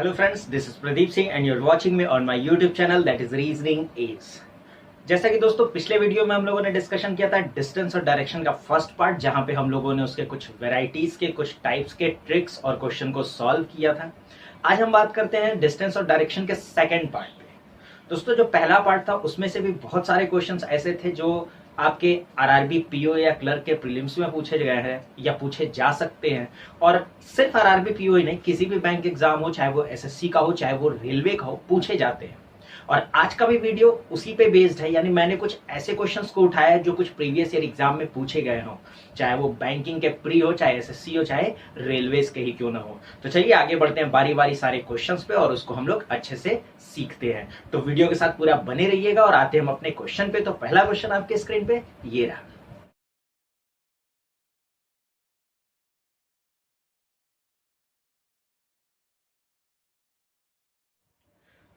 Hello friends, this is Pradeep Singh and you're watching me on my YouTube channel that is Reasoning Ace। जैसा कि दोस्तों पिछले video में हम लोगों ने डिस्कशन किया था डिस्टेंस और डायरेक्शन का फर्स्ट पार्ट, जहां पे हम लोगों ने उसके कुछ वेराइटीज के, कुछ टाइप्स के ट्रिक्स और क्वेश्चन को सॉल्व किया था। आज हम बात करते हैं डिस्टेंस और डायरेक्शन के सेकेंड पार्ट पे। दोस्तों जो पहला पार्ट था उसमें से भी बहुत सारे क्वेश्चंस ऐसे थे जो आपके आरआरबी पीओ या क्लर्क के प्रीलिम्स में पूछे गए हैं या पूछे जा सकते हैं। और सिर्फ आरआरबी पीओ ही नहीं, किसी भी बैंक एग्जाम हो, चाहे वो एसएससी का हो चाहे वो रेलवे का हो, पूछे जाते हैं। और आज का भी वीडियो उसी पे बेस्ड है, यानी मैंने कुछ ऐसे क्वेश्चंस को उठाया जो कुछ प्रीवियस ईयर एग्जाम में पूछे गए हों, चाहे वो बैंकिंग के प्री हो, चाहे एसएससी हो, चाहे रेलवेज के ही क्यों ना हो। तो चलिए आगे बढ़ते हैं बारी बारी सारे क्वेश्चंस पे और उसको हम लोग अच्छे से सीखते हैं। तो वीडियो के साथ पूरा बने रहिएगा और आते हैं हम अपने क्वेश्चन पे। तो पहला क्वेश्चन आपके स्क्रीन पे ये रहा।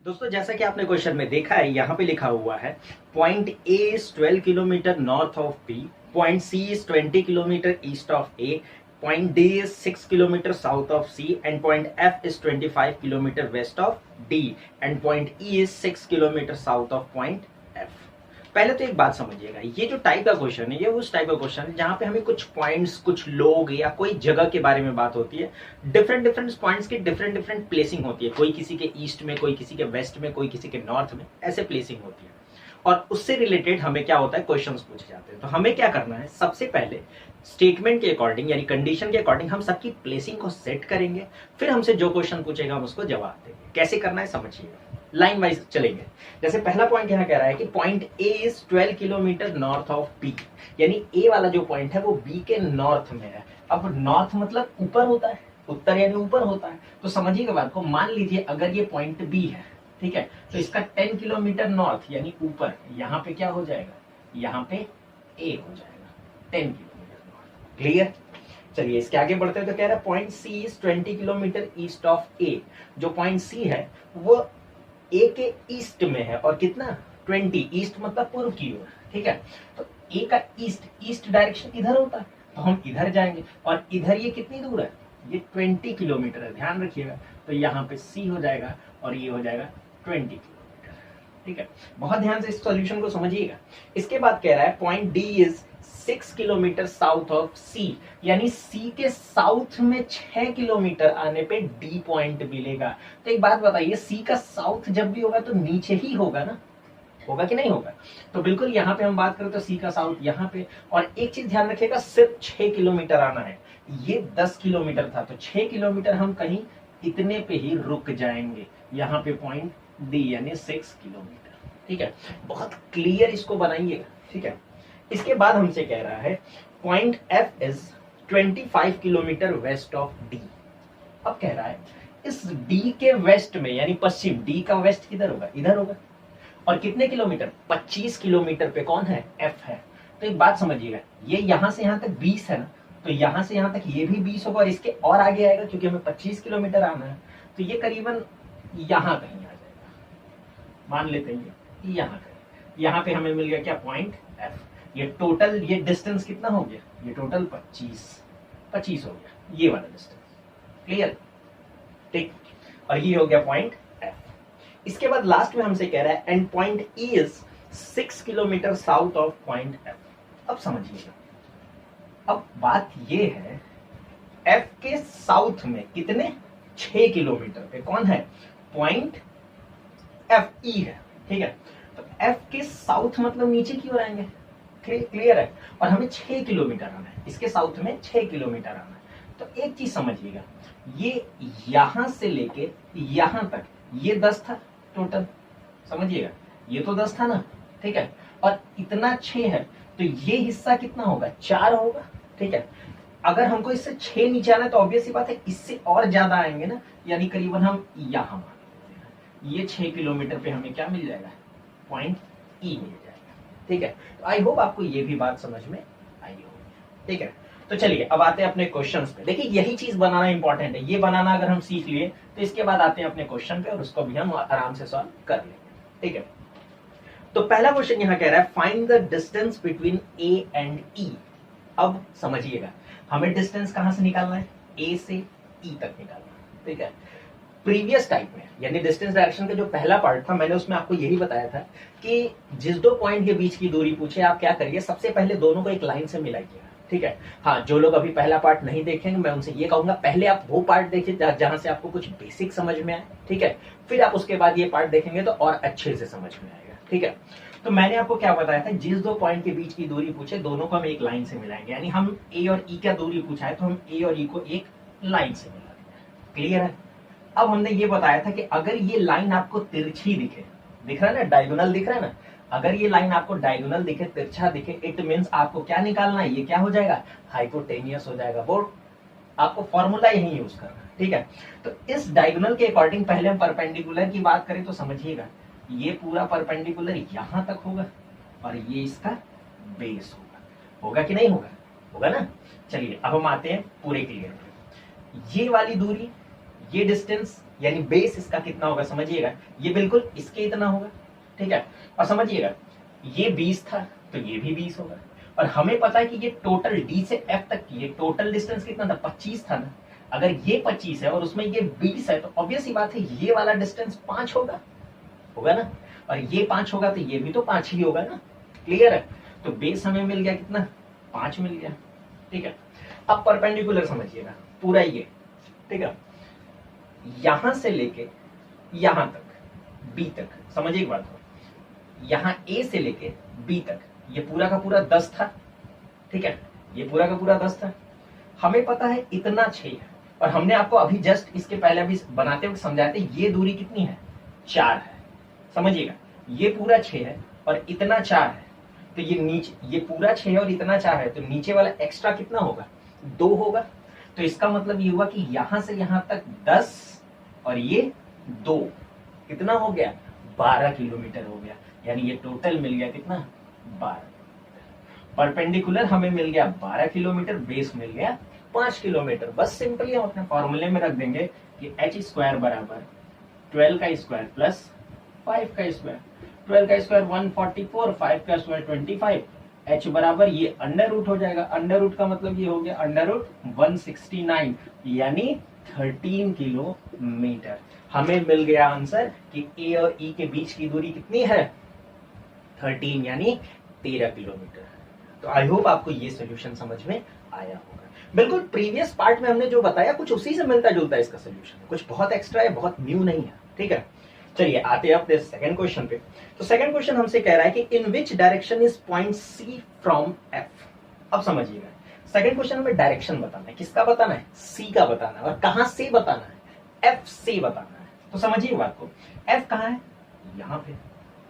दोस्तों जैसा कि आपने क्वेश्चन में देखा है, यहाँ पे लिखा हुआ है point A is 12 kilometre north of B, point C is 20 kilometre east of A, point D is 6 kilometre south of C and point F is 25 kilometre west of D and point E is 6 kilometre south of point F. पहले तो एक बात समझिएगा, ये जो type का question है ये उस टाइप का क्वेश्चन है जहां पे हमें कुछ पॉइंट्स, कुछ लोग या कोई जगह के बारे में बात होती है। डिफरेंट डिफरेंट पॉइंट्स की डिफरेंट डिफरेंट प्लेसिंग होती है, कोई किसी के ईस्ट में, कोई किसी के वेस्ट में, कोई किसी के नॉर्थ में, ऐसे प्लेसिंग होती है। और उससे रिलेटेड हमें क्या होता है, क्वेश्चंस पूछे जाते हैं। तो हमें क्या करना है, सबसे पहले स्टेटमेंट के अकॉर्डिंग यानी कंडीशन के अकॉर्डिंग हम सबकी प्लेसिंग को सेट करेंगे, फिर हमसे जो क्वेश्चन पूछेगा हम उसको जवाब देंगे। कैसे करना है समझिएगा, लाइन वाइज चलेंगे। जैसे पहला पॉइंट यहाँ कह रहा है कि point A is 12 kilometre north of B, यानी ए वाला जो पॉइंट है वो बी के नॉर्थ में है। अब नॉर्थ मतलब ऊपर होता है, उत्तर यानी ऊपर होता है। तो समझिएगा बात को, मान लीजिए अगर ये पॉइंट बी है, ठीक है, तो इसका 10 किलोमीटर नॉर्थ यानी ऊपर, यहाँ पे क्या हो जाएगा, यहाँ पे ए हो जाएगा 10 किलोमीटर नॉर्थ। क्लियर? चलिए इसके आगे बढ़ते हैं। तो कह रहा है point C is 20 kilometre east of A. जो पॉइंट सी है वो ए के ईस्ट में है और कितना, 20, ईस्ट मतलब पूर्व की ओर, ठीक है। तो ए का ईस्ट डायरेक्शन इधर होता है, तो हम इधर जाएंगे और इधर ये कितनी दूर है, ये 20 किलोमीटर है, ध्यान रखिएगा। तो यहाँ पे सी हो जाएगा और ये हो जाएगा 20 किलोमीटर, ठीक है। बहुत ध्यान से इस सॉल्यूशन को समझिएगा। इसके बाद कह रहा है point D is 6 kilometre south of C, यानी सी के साउथ में 6 किलोमीटर आने पे डी पॉइंट मिलेगा। तो एक बात बताइए, सी का साउथ जब भी होगा तो नीचे ही होगा ना, होगा कि नहीं होगा? तो बिल्कुल यहाँ पे हम बात करें तो सी का साउथ यहाँ पे। और एक चीज ध्यान रखिएगा, सिर्फ 6 किलोमीटर आना है, ये 10 किलोमीटर था, तो 6 किलोमीटर हम कहीं इतने पे ही रुक जाएंगे, यहाँ पे पॉइंट डी यानी 6 किलोमीटर, ठीक है। बहुत क्लियर इसको बनाइएगा, ठीक है। इसके बाद हमसे कह रहा है point F is 25 kilometre west of D. अब कह रहा है इस डी के वेस्ट में यानी पश्चिम, डी का वेस्ट किधर होगा, इधर होगा। और कितने किलोमीटर, 25 किलोमीटर पे कौन है, एफ है। तो एक बात समझिएगा, ये यहां से यहां तक 20 है ना, तो यहां से यहां तक ये भी 20 होगा और इसके और आगे आएगा क्योंकि हमें 25 किलोमीटर आना है। तो ये करीबन यहां कहीं आ जाएगा, मान लेते हैं यहां कहीं। यहां पे हमें मिल गया क्या, पॉइंट एफ। ये टोटल ये डिस्टेंस कितना हो गया, ये टोटल 25 हो गया, ये वाला डिस्टेंस। क्लियर? ठीक। और ये हो गया पॉइंट एफ। इसके बाद लास्ट में हमसे कह रहा है and point E is 6 kilometre south of point F. अब समझिएगा, अब बात ये है एफ के साउथ में कितने, 6 किलोमीटर पे कौन है, पॉइंट एफ ई है, ठीक है। तो एफ के साउथ मतलब नीचे की ओर आएंगे, क्लियर है। और हमें 6 किलोमीटर आना है, इसके साउथ में 6 किलोमीटर आना है। तो एक चीज समझिएगा, ये यहां से लेके यहां तक ये 10 था टोटल, समझिएगा, ये तो 10 था ना, ठीक है। और इतना 6 है, तो ये हिस्सा कितना होगा, 4 होगा, ठीक है। अगर हमको इससे 6 नीचे आना है तो ऑब्वियस सी बात है इससे और ज्यादा आएंगे ना, यानी करीबन हम यहां मान लेते हैं ये 6 किलोमीटर पे हमें क्या मिल जाएगा, पॉइंट ई मिल जाएगा, ठीक है। तो आई होप आपको ये भी बात समझ में आई होगी, ठीक है। तो चलिए अब आते हैं अपने क्वेश्चंस पे। देखिए यही चीज बनाना इंपॉर्टेंट है, ये बनाना अगर हम सीख लिए तो इसके बाद आते हैं अपने क्वेश्चन पे और उसको भी हम आराम से सॉल्व कर लेंगे, ठीक है। तो पहला क्वेश्चन यहाँ कह रहा है find the distance between A and E. अब समझिएगा, हमें डिस्टेंस कहां से निकालना है, ए से ई तक निकालना है, ठीक है। प्रीवियस टाइप में, यानी डिस्टेंस डायरेक्शन का जो पहला पार्ट था, मैंने उसमें आपको यही बताया था कि जिस दो पॉइंट के बीच की दूरी पूछे, आप क्या करिए, सबसे पहले दोनों को एक लाइन से मिलाइए। ठीक है, हाँ, जो लोग अभी पहला पार्ट नहीं देखेंगे, मैं उनसे ये कहूंगा पहले आप वो पार्ट देखिए जहां से आपको कुछ बेसिक समझ में आए। ठीक है, फिर आप उसके बाद ये पार्ट देखेंगे तो और अच्छे से समझ में आएगा। ठीक है, तो मैंने आपको क्या बताया था, जिस दो पॉइंट के बीच की दूरी पूछे, दोनों को हम एक लाइन से मिलाएंगे। यानी हम ए और ई का दूरी पूछा है तो हम ए और ई को एक लाइन से मिला देंगे। क्लियर है? अब हमने ये बताया था कि अगर ये लाइन आपको तिरछी दिखे, दिख रहा है ना, डायगोनल दिख रहा है ना, अगर ये लाइन आपको डायगोनल दिखे, तिरछा दिखे, इट मींस आपको क्या निकालना है, ये क्या हो जाएगा, हाइपोटेनियस हो जाएगा। बोर्ड आपको फॉर्मूला यही यूज करना है। ठीक है, तो इस डायगोनल के अकॉर्डिंग पहले हम परपेंडिकुलर की बात करें तो समझिएगा, ये पूरा परपेंडिकुलर यहां तक होगा और ये इसका बेस होगा। होगा कि नहीं होगा? होगा ना। चलिए अब हम आते हैं पूरे क्लियर पे। ये वाली दूरी, ये डिस्टेंस यानी बेस इसका कितना होगा समझिएगा, ये बिल्कुल इसके इतना होगा। ठीक है, और समझिएगा ये 20 था तो ये भी 20 होगा, और हमें पता है कि ये टोटल डी से एफ तक की ये टोटल डिस्टेंस कितना था, 25 था ना। अगर ये 25 है और उसमें ये 20 है तो ऑब्वियस ही बात है ये वाला डिस्टेंस 5 होगा। होगा ना, और ये 5 होगा तो ये भी तो 5 ही होगा ना। क्लियर है? तो बेस हमें मिल गया कितना, 5 मिल गया। ठीक है, अब परपेंडिकुलर समझिएगा पूरा ये। ठीक है, यहां से लेके यहां तक बी तक, समझिए एक बात को, यहां ए से लेके बी तक ये पूरा का पूरा 10 था। ठीक है, ये पूरा का पूरा 10 था। हमें पता है इतना 6 है, और हमने आपको अभी जस्ट इसके पहले अभी बनाते वक्त समझाते ये दूरी कितनी है, 4 है। समझिएगा ये पूरा 6 है और इतना 4 है, तो ये नीचे ये पूरा 6 है और इतना 4 है, तो नीचे वाला एक्स्ट्रा कितना होगा, 2 होगा। तो इसका मतलब ये हुआ कि यहां से यहां तक 10 और ये 2, कितना हो गया, 12 किलोमीटर हो गया। यानी ये टोटल मिल गया कितना, 12। परपेंडिकुलर हमें मिल गया 12 किलोमीटर, बेस मिल गया 5 किलोमीटर। बस सिंपली हम अपने फॉर्मूले में रख देंगे कि एच स्क्वायर बराबर 12 का स्क्वायर प्लस 5 का स्क्वायर। 12 का स्क्वायर 144, 5 का स्क्वायर 25, h बराबर ये अंडर रूट हो जाएगा। अंडर रूट का मतलब ये हो गया अंडर रूट 169, यानी 13 किलोमीटर। हमें मिल गया आंसर कि ए और ई के बीच की दूरी कितनी है, 13 यानी 13 किलोमीटर। तो आई होप आपको ये सोल्यूशन समझ में आया होगा। बिल्कुल प्रीवियस पार्ट में हमने जो बताया कुछ उसी से मिलता जुलता है इसका सोल्यूशन, कुछ बहुत एक्स्ट्रा है, बहुत न्यू नहीं है। ठीक है, चलिए आते हैं अपने सेकंड क्वेश्चन पे। तो सेकंड क्वेश्चन हमसे कह रहा है कि in which direction is point C from F. अब समझिएगा, सेकंड क्वेश्चन में डायरेक्शन बताना है, किसका बताना है, सी का बताना है, और कहां से बताना है, एफ से बताना है। तो समझिए बात को, एफ कहां है, यहां पे।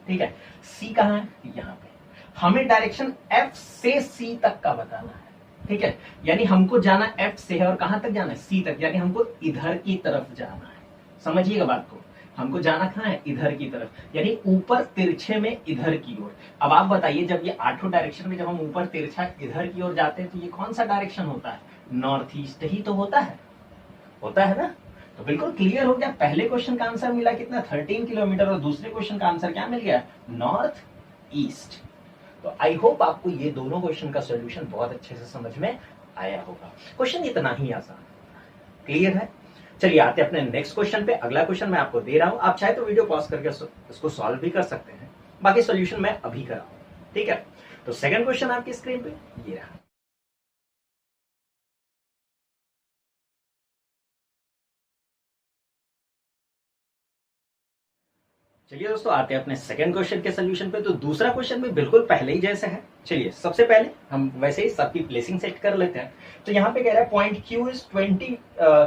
ठीक है, सी कहां है, यहां पे। हमें डायरेक्शन एफ से सी तक का बताना है। ठीक है, यानी हमको जाना एफ से है और कहां तक जाना है, सी तक, यानी हमको इधर की तरफ जाना है। समझिएगा बात को, हमको जाना कहां है, इधर की तरफ, यानी ऊपर तिरछे में इधर की ओर। अब आप बताइए, जब ये 8 डायरेक्शन में जब हम ऊपर तिरछा इधर की ओर जाते हैं तो ये कौन सा डायरेक्शन होता है, नॉर्थ ईस्ट ही तो होता है ना। तो बिल्कुल क्लियर हो गया। पहले क्वेश्चन का आंसर मिला कितना, 13 किलोमीटर, और दूसरे क्वेश्चन का आंसर क्या मिल गया, नॉर्थ ईस्ट। तो आई होप आपको ये दोनों क्वेश्चन का सोल्यूशन बहुत अच्छे से समझ में आया होगा। क्वेश्चन इतना ही आसान, क्लियर है। चलिए आते हैं अपने नेक्स्ट क्वेश्चन पे। अगला क्वेश्चन मैं आपको दे रहा हूं, आप चाहे तो वीडियो पॉज करके इसको सॉल्व भी कर सकते हैं, बाकी सॉल्यूशन मैं अभी कर रहा हूं। ठीक है, तो सेकंड क्वेश्चन आपकी स्क्रीन पे ये रहा। चलिए दोस्तों आते हैं अपने सेकंड क्वेश्चन के सोल्यूशन पे। तो दूसरा क्वेश्चन भी बिल्कुल पहले ही जैसे है। चलिए सबसे पहले हम वैसे ही सबकी प्लेसिंग सेट कर लेते हैं। तो यहाँ पे कह रहा है point Q is 20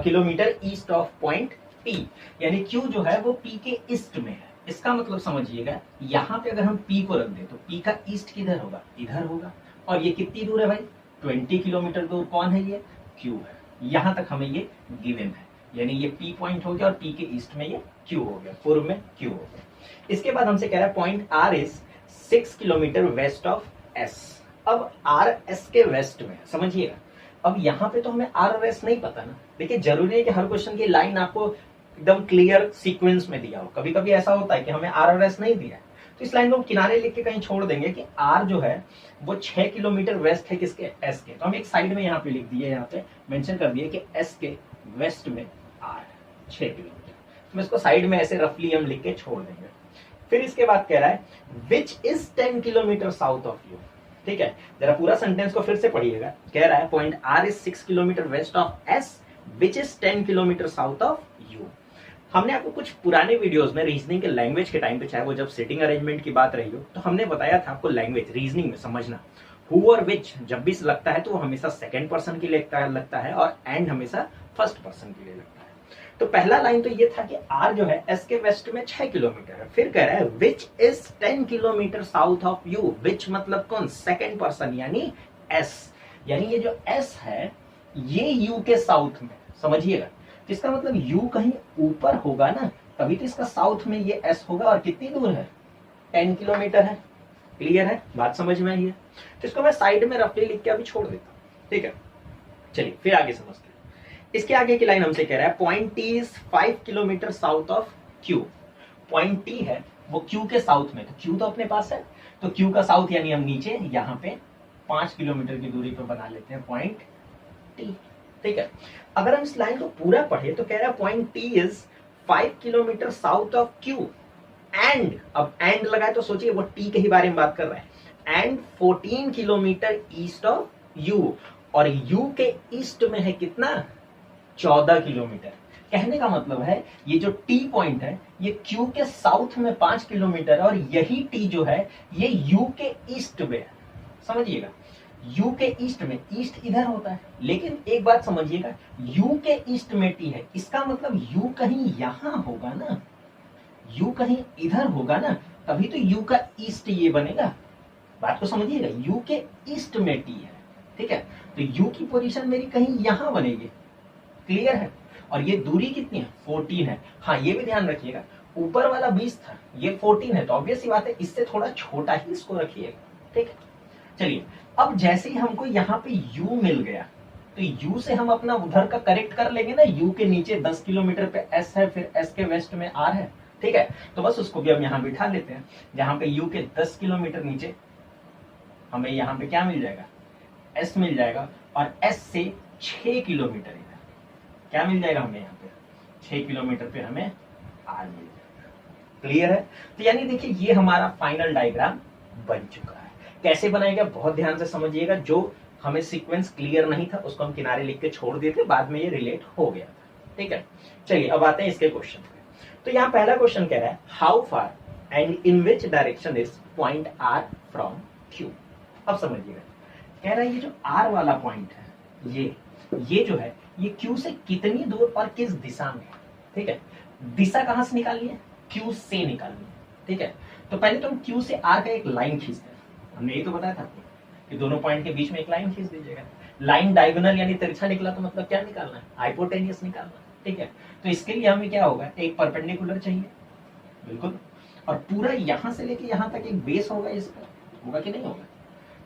kilometre east of point P, यानी Q जो है वो P के ईस्ट में है। इसका मतलब समझिएगा, यहाँ पे अगर हम P को रख दें तो P का ईस्ट किधर होगा, इधर होगा। और ये कितनी दूर है भाई, 20 किलोमीटर दूर। कौन है ये, Q है। यहाँ तक हमें ये गिवन है, यानी ये P पॉइंट हो गया और P के ईस्ट में ये Q हो गया, पूर्व में Q हो गया। इसके बाद हमसे कह रहा है point R is 6 kilometre west of S। अब R S के वेस्ट में, समझिएगा। अब यहाँ पे तो हमें R और S नहीं पता ना। देखिए जरूरी है कि हर क्वेश्चन की लाइन आपको एकदम क्लियर सीक्वेंस में दिया हो। कभी कभी ऐसा होता है कि हमें R और S नहीं दिया है, तो इस लाइन को हम किनारे लिख के कहीं छोड़ देंगे कि R जो है वो 6 किलोमीटर वेस्ट है किसके, S के। तो हम एक साइड में यहाँ पे लिख दिए, यहाँ पे मेंशन कर दिए कि S के वेस्ट में R 6 किलोमीटर। हम इसको साइड में ऐसे रफली हम लिख के छोड़ देंगे। फिर इसके बाद कह रहा है which is 10 kilometre south of you. ठीक है, जरा पूरा सेंटेंस को फिर से पढ़िएगा। कह रहा है point R is 6 kilometre west of S which is 10 kilometre south of U. हमने आपको कुछ पुराने वीडियोस में रीजनिंग के लैंग्वेज के टाइम पे, चाहे वो जब सिटिंग अरेंजमेंट की बात रही हो, तो हमने बताया था आपको लैंग्वेज रीजनिंग में समझना हु और विच जब भी लगता है तो वो हमेशा सेकंड पर्सन के लिए लगता है और एंड हमेशा फर्स्ट पर्सन के लिए लगता है। तो पहला लाइन तो ये था कि आर जो है एस के वेस्ट में 6 किलोमीटर है। फिर कह रहा है which is 10 kilometre south of U. Which मतलब कौन, सेकंड पर्सन यानी एस, यानी ये जो एस है ये यू के साउथ में, समझिएगा। इसका मतलब यू कहीं ऊपर होगा ना, तभी तो इसका साउथ में ये एस होगा। और कितनी दूर है, 10 किलोमीटर है। क्लियर है, बात समझ में आई है। तो इसको मैं साइड में रफली लिख के अभी छोड़ देता हूं। ठीक है, चलिए फिर आगे समझते हैं। इसके आगे की लाइन हमसे कह रहा है point T is 5 kilometre south of Q. Point T है वो क्यू के साउथ में, तो क्यू तो अपने पास है, तो क्यू का साउथ यानी हम नीचे यहाँ पे 5 किलोमीटर की दूरी पे बना लेते हैं पॉइंट टी। ठीक है, अगर हम इस लाइन को पूरा पढ़े तो कह रहा है point T is 5 kilometre south of Q and, अब एंड लगाए तो सोचिए वो टी के ही बारे में बात कर रहा है, and 14 kilometre east of you. और यू के ईस्ट में है कितना, 14 किलोमीटर। कहने का मतलब है ये जो टी पॉइंट है ये क्यू के साउथ में 5 किलोमीटर और यही टी जो है ये यू के ईस्ट में है। समझिएगा, यू के ईस्ट में, ईस्ट इधर होता है, लेकिन एक बात समझिएगा यू के ईस्ट में टी है, इसका मतलब यू कहीं यहां होगा ना, यू कहीं इधर होगा ना, तभी तो यू का ईस्ट ये बनेगा। बात को समझिएगा, यू के ईस्ट में टी है। ठीक है, तो यू की पोजीशन मेरी कहीं यहां बनेगी। क्लियर है, और ये दूरी कितनी है, 14 है। हाँ ये भी ध्यान रखिएगा, ऊपर वाला 20 था, ये 14 है, तो ऑब्वियस सी बात है इससे थोड़ा छोटा ही इसको रखिएगा। ठीक है, चलिए अब जैसे ही हमको यहाँ पे u मिल गया तो u से हम अपना उधर का करेक्ट कर लेंगे ना। u के नीचे 10 किलोमीटर पे s है, फिर s के वेस्ट में r है। ठीक है, तो बस उसको भी हम यहाँ बिठा लेते हैं, जहां पे u के 10 किलोमीटर नीचे हमें यहाँ पे क्या मिल जाएगा, s मिल जाएगा, और s से 6 किलोमीटर इधर क्या मिल जाएगा हमें, यहाँ पे 6 किलोमीटर पे हमें r मिल जाएगा। क्लियर है, तो यानी देखिए ये हमारा फाइनल डायग्राम बन चुका है। कैसे बनाएगा बहुत ध्यान से समझिएगा, जो हमें सीक्वेंस क्लियर नहीं था उसको हम किनारे लिख के छोड़ दिए थे, बाद में ये रिलेट हो गया था। ठीक है, चलिए अब आते हैं इसके क्वेश्चन पे। तो यहाँ पहला क्वेश्चन कह रहा है how far and in which direction is point R from Q. अब समझिएगा, कह रहा है ये जो आर वाला पॉइंट है ये जो है ये क्यू से कितनी दूर और किस दिशा में। ठीक है, दिशा कहां से निकालनी है, क्यू से निकालनी है। ठीक है, तो पहले तो हम क्यू से आर का एक लाइन खींचते हैं। हमने ये तो बताया था आपको कि दोनों पॉइंट के बीच में एक लाइन खींच दीजिएगा। लाइन डायगोनल यानी तिरछा निकला तो मतलब क्या निकालना है, हाइपोटेनियस निकालना। ठीक है, तो इसके लिए हमें क्या होगा, एक परपेंडिकुलर चाहिए, बिल्कुल, और पूरा यहां से लेके यहां तक एक बेस होगा इसका, होगा कि नहीं होगा।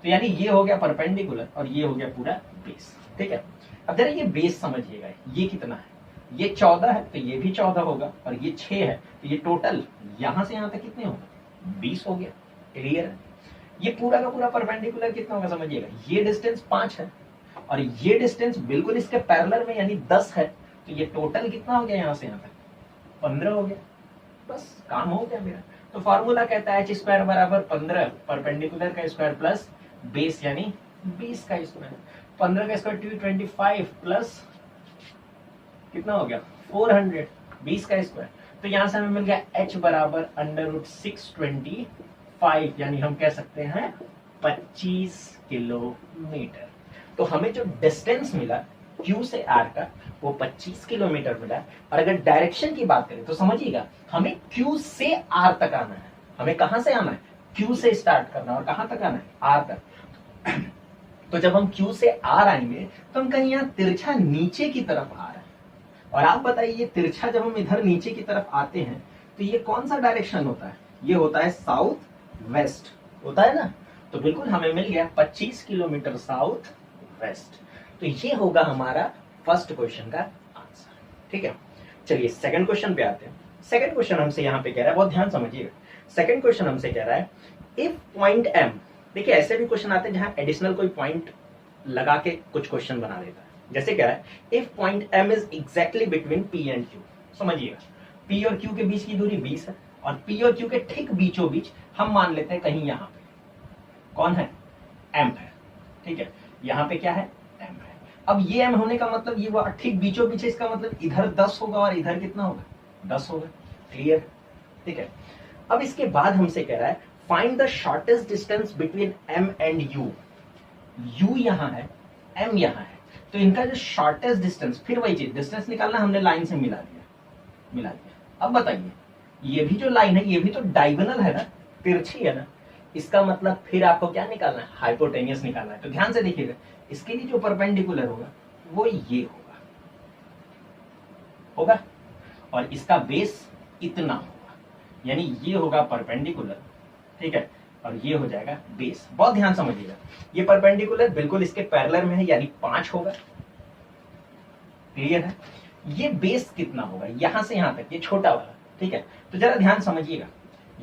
तो यानी ये हो गया परपेंडिकुलर और ये हो गया पूरा बेस। ठीक है, अब जरा ये बेस समझिएगा, ये कितना है, ये 14 है तो ये भी 14 होगा, और ये 6 है तो ये टोटल यहां से यहां तक कितने होगा, 20 हो गया। क्लियर है, ये पूरा का पूरा परपेंडिकुलर कितना होगा समझिएगा, ये डिस्टेंस 5 है और ये डिस्टेंस बिल्कुल इसके पैरेलल में यानी 10 है, तो ये टोटल कितना हो गया यहाँ से यहाँ तक, 15 हो गया। बस काम हो गया मेरा। तो फॉर्मूला कहता है h² बराबर 15 परपेंडिकुलर का स्क्वायर प्लस बेस यानी 20 का स्क्वायर। 15 का स्क्वायर 225 प्लस कितना हो गया 400, 20 का स्क्वायर। तो यहां से हमें मिल गया h बराबर √625, यानी हम कह सकते हैं 25 किलोमीटर। तो हमें जो डिस्टेंस मिला Q से R का वो 25 किलोमीटर मिला। और अगर डायरेक्शन की बात करें तो समझिएगा, हमें Q से R तक आना है। हमें कहां से आना है, Q से स्टार्ट करना है और कहां तक आना है, R तक। तो जब हम Q से R आएंगे तो हम कहीं यहाँ तिरछा नीचे की तरफ आ रहे हैं। और आप बताइए ये तिरछा जब हम इधर नीचे की तरफ आते हैं तो ये कौन सा डायरेक्शन होता है, ये होता है साउथ वेस्ट, होता है ना। तो बिल्कुल हमें मिल गया 25 किलोमीटर साउथ वेस्ट। तो ये होगा हमारा फर्स्ट क्वेश्चन का आंसर। ठीक है, चलिए सेकंड क्वेश्चन पे आते हैं। सेकंड क्वेश्चन हमसे यहाँ पे कह रहा है, बहुत ध्यान समझिएगा। सेकंड क्वेश्चन हमसे कह रहा है इफ पॉइंट M, देखिए ऐसे भी क्वेश्चन आते हैं जहां एडिशनल कोई पॉइंट लगा के कुछ क्वेश्चन बना देता है। जैसे कह रहा है if point M is exactly between P and Q। समझिएगा, P और Q के बीच की दूरी 20 है और P और Q के ठीक बीचों बीच हम मान लेते हैं कहीं यहाँ पे कौन है, M है, ठीक है, यहाँ पे क्या है, M है। अब ये M होने का मतलब ये वो ठीक बीचों बीच है, इसका मतलब इधर 10 होगा और इधर कितना होगा, 10 होगा, क्लियर, ठीक है। अब इसके बाद हमसे कह रहा है find the shortest distance between M and U। U यहाँ है, M यहाँ है, तो इनका जो शॉर्टेस्ट डिस्टेंस, फिर वही चीज डिस्टेंस निकालना, हमने लाइन से मिला दिया। अब बताइए ये भी जो लाइन है ये भी तो डायगोनल है ना, तिरछी है ना, इसका मतलब फिर आपको क्या निकालना है, हाइपोटेनियस निकालना है। तो ध्यान से देखिएगा, इसके लिए जो परपेंडिकुलर होगा वो ये होगा और इसका बेस इतना होगा, यानी ये होगा परपेंडिकुलर, ठीक है, और ये हो जाएगा बेस। बहुत ध्यान समझिएगा, ये परपेंडिकुलर बिल्कुल इसके पैरेलल में है, यानी 5 होगा, क्लियर है। ये बेस कितना होगा, यहां से यहां तक, ये छोटा वाला, ठीक है। तो जरा ध्यान समझिएगा,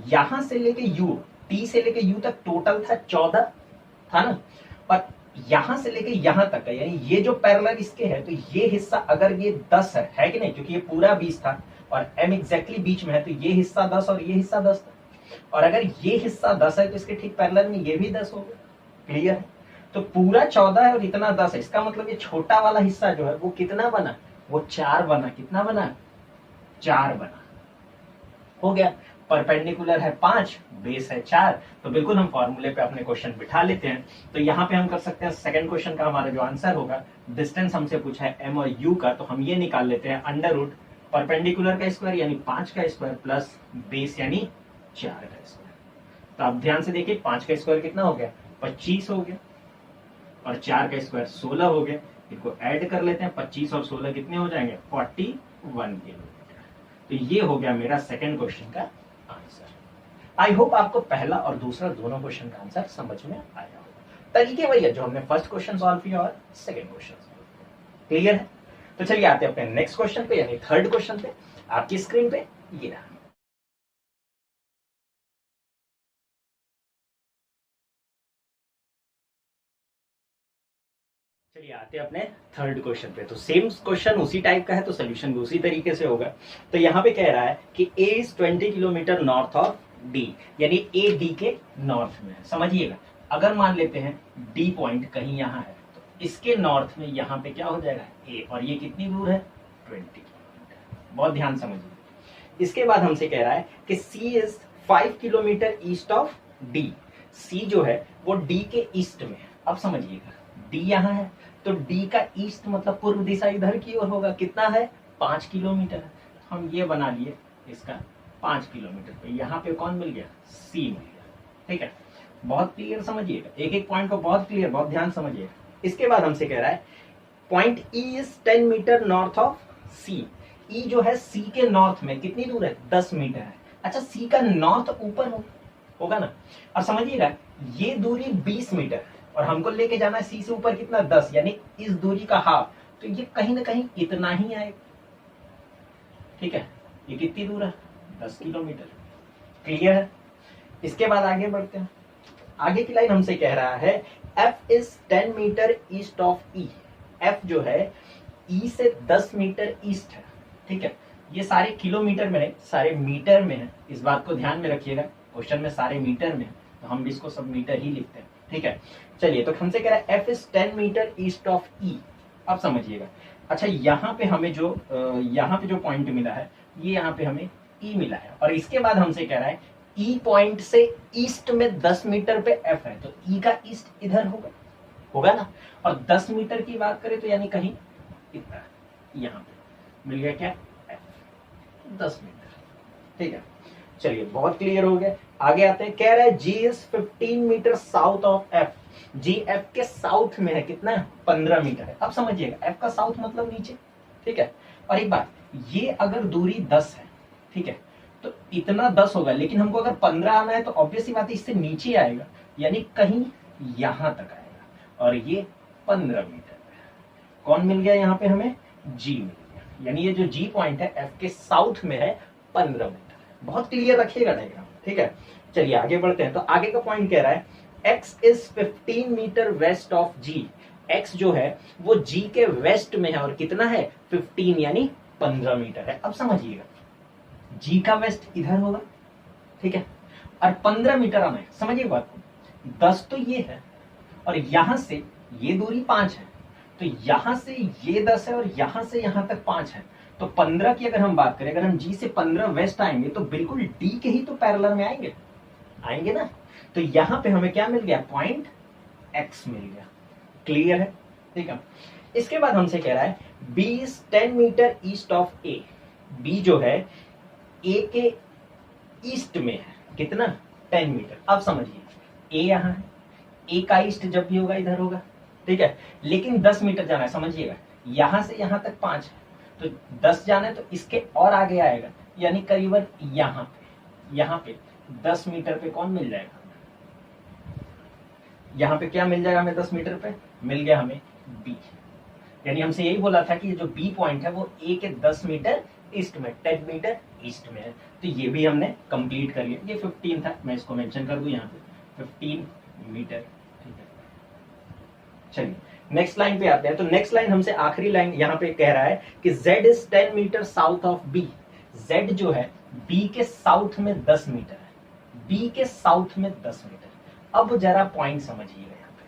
यहां से लेके यू, टी से लेके यू तक टोटल था 14 था ना, और यहां से लेके यहां तक है, यानी ये जो पैरेलल इसके है, तो ये हिस्सा अगर ये 10 है कि नहीं, क्योंकि ये पूरा 20 था और m एग्जैक्टली बीच में है, तो ये हिस्सा 10 और ये हिस्सा 10 था, और अगर ये हिस्सा 10 है तो इसके ठीक पैरेलल में ये भी 10 होगा, क्लियर है। तो पूरा 14 है और इतना 10 है, इसका मतलब ये छोटा वाला हिस्सा जो है वो कितना बना, वो 4 बना, कितना बना, 4 बना, हो गया। परपेंडिकुलर है 5, बेस है 4, तो बिल्कुल हम फॉर्मूले पे अपने क्वेश्चन बिठा लेते हैं। तो यहाँ पे हम कर सकते हैं सेकंड क्वेश्चन का हमारा जो आंसर होगा, डिस्टेंस हमसे पूछा है m और u का, तो हम ये निकाल लेते हैं अंडर रूट परपेंडिकुलर का स्क्वायर यानी 5 का स्क्वायर प्लस बेस यानी 4 का स्क्वायर। तो आप ध्यान से देखिए, 5 का स्क्वायर कितना हो गया, 25 हो गया, और 4 का स्क्वायर 16 हो गया। इनको ऐड कर लेते हैं, 25 और 16 कितने हो जाएंगे, 41 किलोमीटर। तो ये हो गया मेरा सेकंड क्वेश्चन का आंसर। आई होप आपको पहला और दूसरा दोनों क्वेश्चन का आंसर समझ में आया होगा। तरीके वही है जो हमने फर्स्ट क्वेश्चन सॉल्व किया और सेकंड क्वेश्चन सॉल्व किया, क्लियर है। तो चलिए आते हैं अपने नेक्स्ट क्वेश्चन पे, यानी थर्ड क्वेश्चन पे। आपकी स्क्रीन पे ये रहा। चलिए आते हैं अपने थर्ड क्वेश्चन पे। तो सेम क्वेश्चन उसी टाइप का है, तो सोल्यूशन भी उसी तरीके से होगा। तो यहाँ पे कह रहा है कि A is 20 kilometre north of D, यानी A D के नॉर्थ में है। समझिएगा, अगर मान लेते हैं D पॉइंट कहीं यहाँ है, तो इसके नॉर्थ में यहाँ पे क्या हो जाएगा A, और ये कितनी दूर है, 20 किलोमीटर। बहुत ध्यान समझिए। इसके बाद हमसे कह रहा है कि C is 5 kilometre east of D। C जो है वो D के ईस्ट में है। अब समझिएगा, D यहाँ है, तो D का ईस्ट मतलब पूर्व दिशा इधर की ओर होगा, कितना है, 5 किलोमीटर है। हम ये बना लिए इसका 5 किलोमीटर, तो यहाँ पे कौन मिल गया, C मिल गया, ठीक है। बहुत क्लियर समझिएगा, एक एक पॉइंट को बहुत क्लियर, बहुत ध्यान समझिएगा। इसके बाद हमसे कह रहा है point E is 10 metre north of C। E जो है C के नॉर्थ में कितनी दूर है, 10 मीटर है। अच्छा, C का नॉर्थ ऊपर होगा ना, और समझिएगा ये दूरी 20 मीटर है और हमको लेके जाना है C से ऊपर कितना, 10, यानी इस दूरी का हाफ, तो ये कहीं ना कहीं इतना ही आएगा, ठीक है। ये कितनी दूर है, 10 किलोमीटर, क्लियर है। इसके बाद आगे बढ़ते हैं। आगे की लाइन हमसे कह रहा है F is 10 metre east of E। F जो है E से 10 मीटर ईस्ट है, ठीक है। ये सारे किलोमीटर में नहीं, सारे मीटर में है, इस बात को ध्यान में रखिएगा। क्वेश्चन में सारे मीटर में है, तो हम भी इसको सब मीटर ही लिखते हैं, ठीक है। चलिए, तो हमसे कह रहा है F is 10 metre east of E। अब समझिएगा, अच्छा यहाँ पे हमें जो यहाँ पे जो पॉइंट मिला है, ये यहाँ पे हमें E मिला है, और इसके बाद हमसे कह रहा है E पॉइंट से ईस्ट में 10 मीटर पे F है, तो E का ईस्ट इधर होगा ना, और 10 मीटर की बात करें तो यानी कहीं इतना, यहाँ पे मिल गया क्या, F 10 मीटर, ठीक है। चलिए, बहुत क्लियर हो गया। आगे आते हैं, कह रहा है G is 15 metre south of F। G F के साउथ में है, कितना है, 15 मीटर है। अब समझिएगा, F का साउथ मतलब नीचे, ठीक है। और एक बात, ये अगर दूरी 10 है, ठीक है, तो इतना 10 होगा, लेकिन हमको अगर 15 आना है तो ऑब्वियसली बात है इससे नीचे आएगा, यानी कहीं यहां तक आएगा, और ये 15 मीटर है। कौन मिल गया यहाँ पे हमें, G मिल गया, यानी ये जो G पॉइंट है F के साउथ में है, 15 मीटर। बहुत क्लियर रखिएगा डायग्राम, ठीक है। चलिए आगे बढ़ते हैं। तो आगे का पॉइंट कह रहा है X is 15 metre west of G। X जो है वो G के वेस्ट में है, और कितना है, 15 यानी 15 मीटर है। अब समझिएगा, जी का वेस्ट इधर होगा, ठीक है, और 15 मीटर हमें, समझिए बात को, 10 तो ये है और यहां से ये दूरी 5 है, तो यहां से ये 10 है और यहां से यहां तक 5 है, तो 15 की अगर हम बात करें, अगर हम जी से 15 वेस्ट आएंगे तो बिल्कुल डी के ही तो पैरेलल में आएंगे, आएंगे ना। तो यहां पे हमें क्या मिल गया, पॉइंट एक्स मिल गया। क्लियर है, ठीक है। इसके बाद हमसे कह रहा है B is 10 metre east of A, B जो है ए के ईस्ट में है, कितना, 10 मीटर। अब समझिए ए यहां है, ए का ईस्ट जब भी होगा इधर होगा, ठीक है, लेकिन 10 मीटर जाना है, समझिएगा, यहां से यहां तक 5 है, तो 10 जाना है तो इसके और आगे आएगा, यानी करीबन यहां पे 10 मीटर पे कौन मिल जाएगा, यहां पे क्या मिल जाएगा हमें, 10 मीटर पे मिल गया हमें बी। यानी हमसे यही बोला था कि जो बी पॉइंट है वो ए के 10 मीटर ईस्ट में, 10 मीटर ईस्ट में है, तो ये भी हमने कंप्लीट कर लिया। ये 15 था, मैं इसको मेंशन कर दूं यहाँ पे 15 मीटर, ठीक है। चलिए नेक्स्ट लाइन पे आते हैं। तो नेक्स्ट लाइन हमसे आखिरी लाइन यहाँ पे कह रहा है कि z is 10 metre south of b, z जो है b के साउथ में 10 मीटर है, b के साउथ में 10 मीटर। अब जरा पॉइंट समझिएगा, यहाँ पे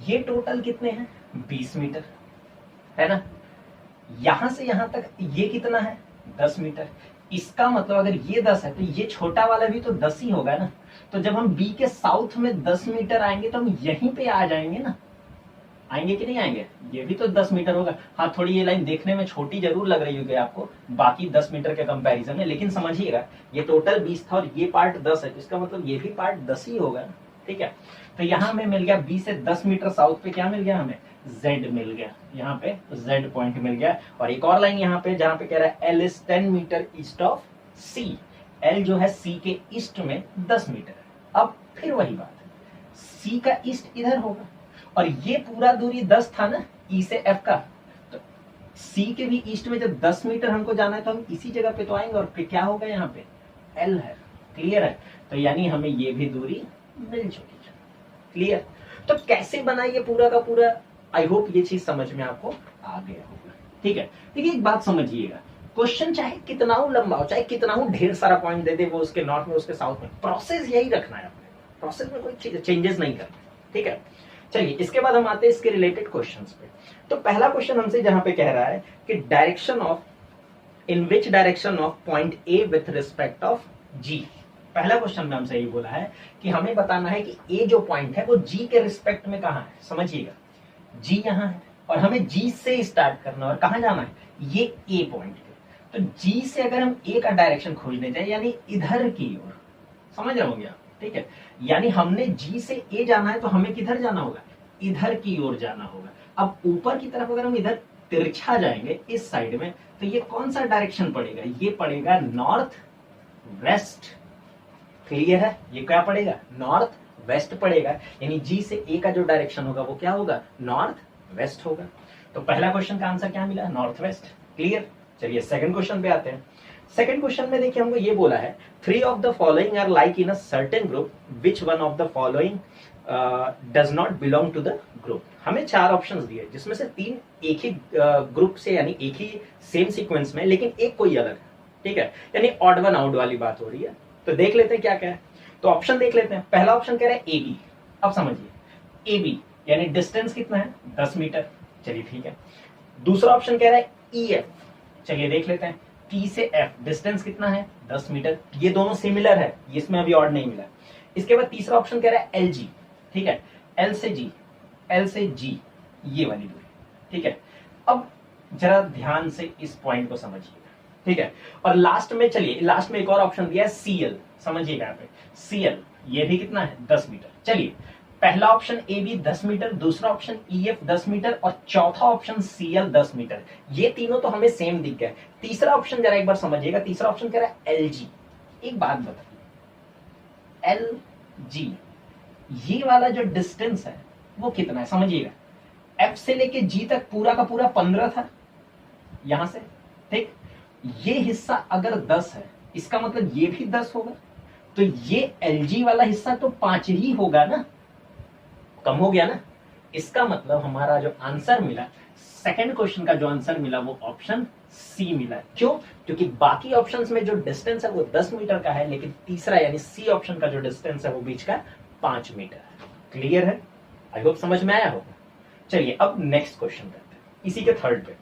ये टोटल कितने हैं, 20 मीटर है ना, यहां से यहां तक ये कितना है, 10 मीटर। इसका मतलब अगर ये 10 है तो ये छोटा वाला भी तो 10 ही होगा ना, तो जब हम बी के साउथ में 10 मीटर आएंगे तो हम यहीं पे आ जाएंगे ना, आएंगे कि नहीं आएंगे, ये भी तो 10 मीटर होगा। हाँ, थोड़ी ये लाइन देखने में छोटी जरूर लग रही होगी आपको बाकी 10 मीटर के कंपैरिजन में, लेकिन समझिएगा ये टोटल 20 था और ये पार्ट 10 है, तो इसका मतलब ये भी पार्ट 10 ही होगा, ठीक है। तो यहाँ हमें मिल गया बी से 10 मीटर साउथ पे क्या मिल गया हमें, z मिल गया, यहाँ पे z पॉइंट मिल गया। और एक और लाइन यहाँ पे जहाँ पे कह रहा है l is 10 metre east of c, l जो है c के ईस्ट में 10 मीटर है। अब फिर वही बात है, c का ईस्ट इधर होगा और ये पूरा दूरी 10 था ना e से f का, तो c के भी ईस्ट में जब 10 मीटर हमको जाना है तो हम इसी जगह पे तो आएंगे, और फिर क्या होगा यहाँ पे l है। क्लियर है, तो यानी हमें ये भी दूरी मिल चुकी है। क्लियर, तो कैसे बना ये पूरा का पूरा, आई होप ये चीज समझ में आपको आ गया होगा, ठीक है। देखिए एक बात समझिएगा, क्वेश्चन चाहे कितना हो लंबा हो, चाहे कितना हो ढेर सारा पॉइंट दे दे, वो उसके नॉर्थ में उसके साउथ में, प्रोसेस यही रखना है आपने, प्रोसेस में कोई चेंजेस नहीं करना, ठीक है। चलिए इसके बाद हम आते हैं इसके रिलेटेड क्वेश्चंस पे। तो पहला क्वेश्चन हमसे जहां पे कह रहा है कि direction of, in which direction of point A with respect of G. पहला क्वेश्चन में हमसे यही बोला है कि हमें बताना है कि ए जो पॉइंट है वो जी के रिस्पेक्ट में कहाँ है। समझिएगा, जी यहाँ है और हमें जी से स्टार्ट करना है और कहाँ जाना है, ये ए पॉइंट पे। तो जी से अगर हम ए का डायरेक्शन खोजने जाए यानी इधर की ओर, समझ रहे होंगे आप, ठीक है। यानी हमने जी से ए जाना है तो हमें किधर जाना होगा, इधर की ओर जाना होगा। अब ऊपर की तरफ अगर हम इधर तिरछा जाएंगे इस साइड में, तो ये कौन सा डायरेक्शन पड़ेगा, ये पड़ेगा नॉर्थ वेस्ट। क्लियर है, ये क्या पड़ेगा, नॉर्थ वेस्ट पड़ेगा, यानी जी से ए का जो डायरेक्शन होगा वो क्या होगा, नॉर्थ वेस्ट होगा। तो पहला क्वेश्चन का आंसर क्या मिला, नॉर्थ वेस्ट। क्लियर, चलिए सेकंड क्वेश्चन पे आते हैं। सेकंड क्वेश्चन में देखिए हमको ये बोला है, 3 of the following are like in a certain group, which one of the following does not belong to the group. हमें 4 ऑप्शंस दिए जिसमें से 3 एक ही ग्रुप से, यानी एक ही सेम सीक्वेंस में, लेकिन एक कोई अलग है, ठीक है, यानी ऑड वन आउट वाली बात हो रही है। तो देख लेते हैं क्या क्या है, तो ऑप्शन देख लेते हैं। पहला ऑप्शन कह रहा है ए बी। अब समझिए ए बी यानी डिस्टेंस कितना है, 10 मीटर, चलिए ठीक है। दूसरा ऑप्शन कह रहा है ई एफ, चलिए देख लेते हैं, टी से एफ डिस्टेंस कितना है, 10 मीटर, ये दोनों सिमिलर है, इसमें अभी ऑड नहीं मिला। इसके बाद तीसरा ऑप्शन कह रहा है एल जी, ठीक है, एल से जी, एल से जी ये वाली दूरी, ठीक है। अब जरा ध्यान से इस पॉइंट को समझिएगा, ठीक है। और लास्ट में, चलिए लास्ट में एक और ऑप्शन दिया है सीएल, समझिएगा यहाँ पे सीएल, ये भी कितना है, 10 मीटर। चलिए पहला ऑप्शन ए बी 10 मीटर, दूसरा ऑप्शन ई एफ 10 मीटर और चौथा ऑप्शन सीएल 10 मीटर, ये तीनों तो हमें सेम दिख गए। तीसरा ऑप्शन जरा एक बार समझिएगा, तीसरा ऑप्शन कह रहा है एल जी। एक बात बताइए, एल जी ये वाला जो डिस्टेंस है वो कितना है, समझिएगा, एफ से लेके जी तक पूरा का पूरा 15 था यहां से, ठीक। ये हिस्सा अगर 10 है इसका मतलब ये भी 10 होगा, तो ये एलजी वाला हिस्सा तो 5 ही होगा ना, कम हो गया ना। इसका मतलब हमारा जो आंसर मिला, सेकंड क्वेश्चन का जो आंसर मिला वो ऑप्शन सी मिला है। क्यों? क्योंकि बाकी ऑप्शंस में जो डिस्टेंस है वो 10 मीटर का है, लेकिन तीसरा यानी सी ऑप्शन का जो डिस्टेंस है वो बीच का 5 मीटर है। क्लियर है? आई होप समझ में आया होगा। चलिए अब नेक्स्ट क्वेश्चन करते हैं, इसी के थर्ड पे।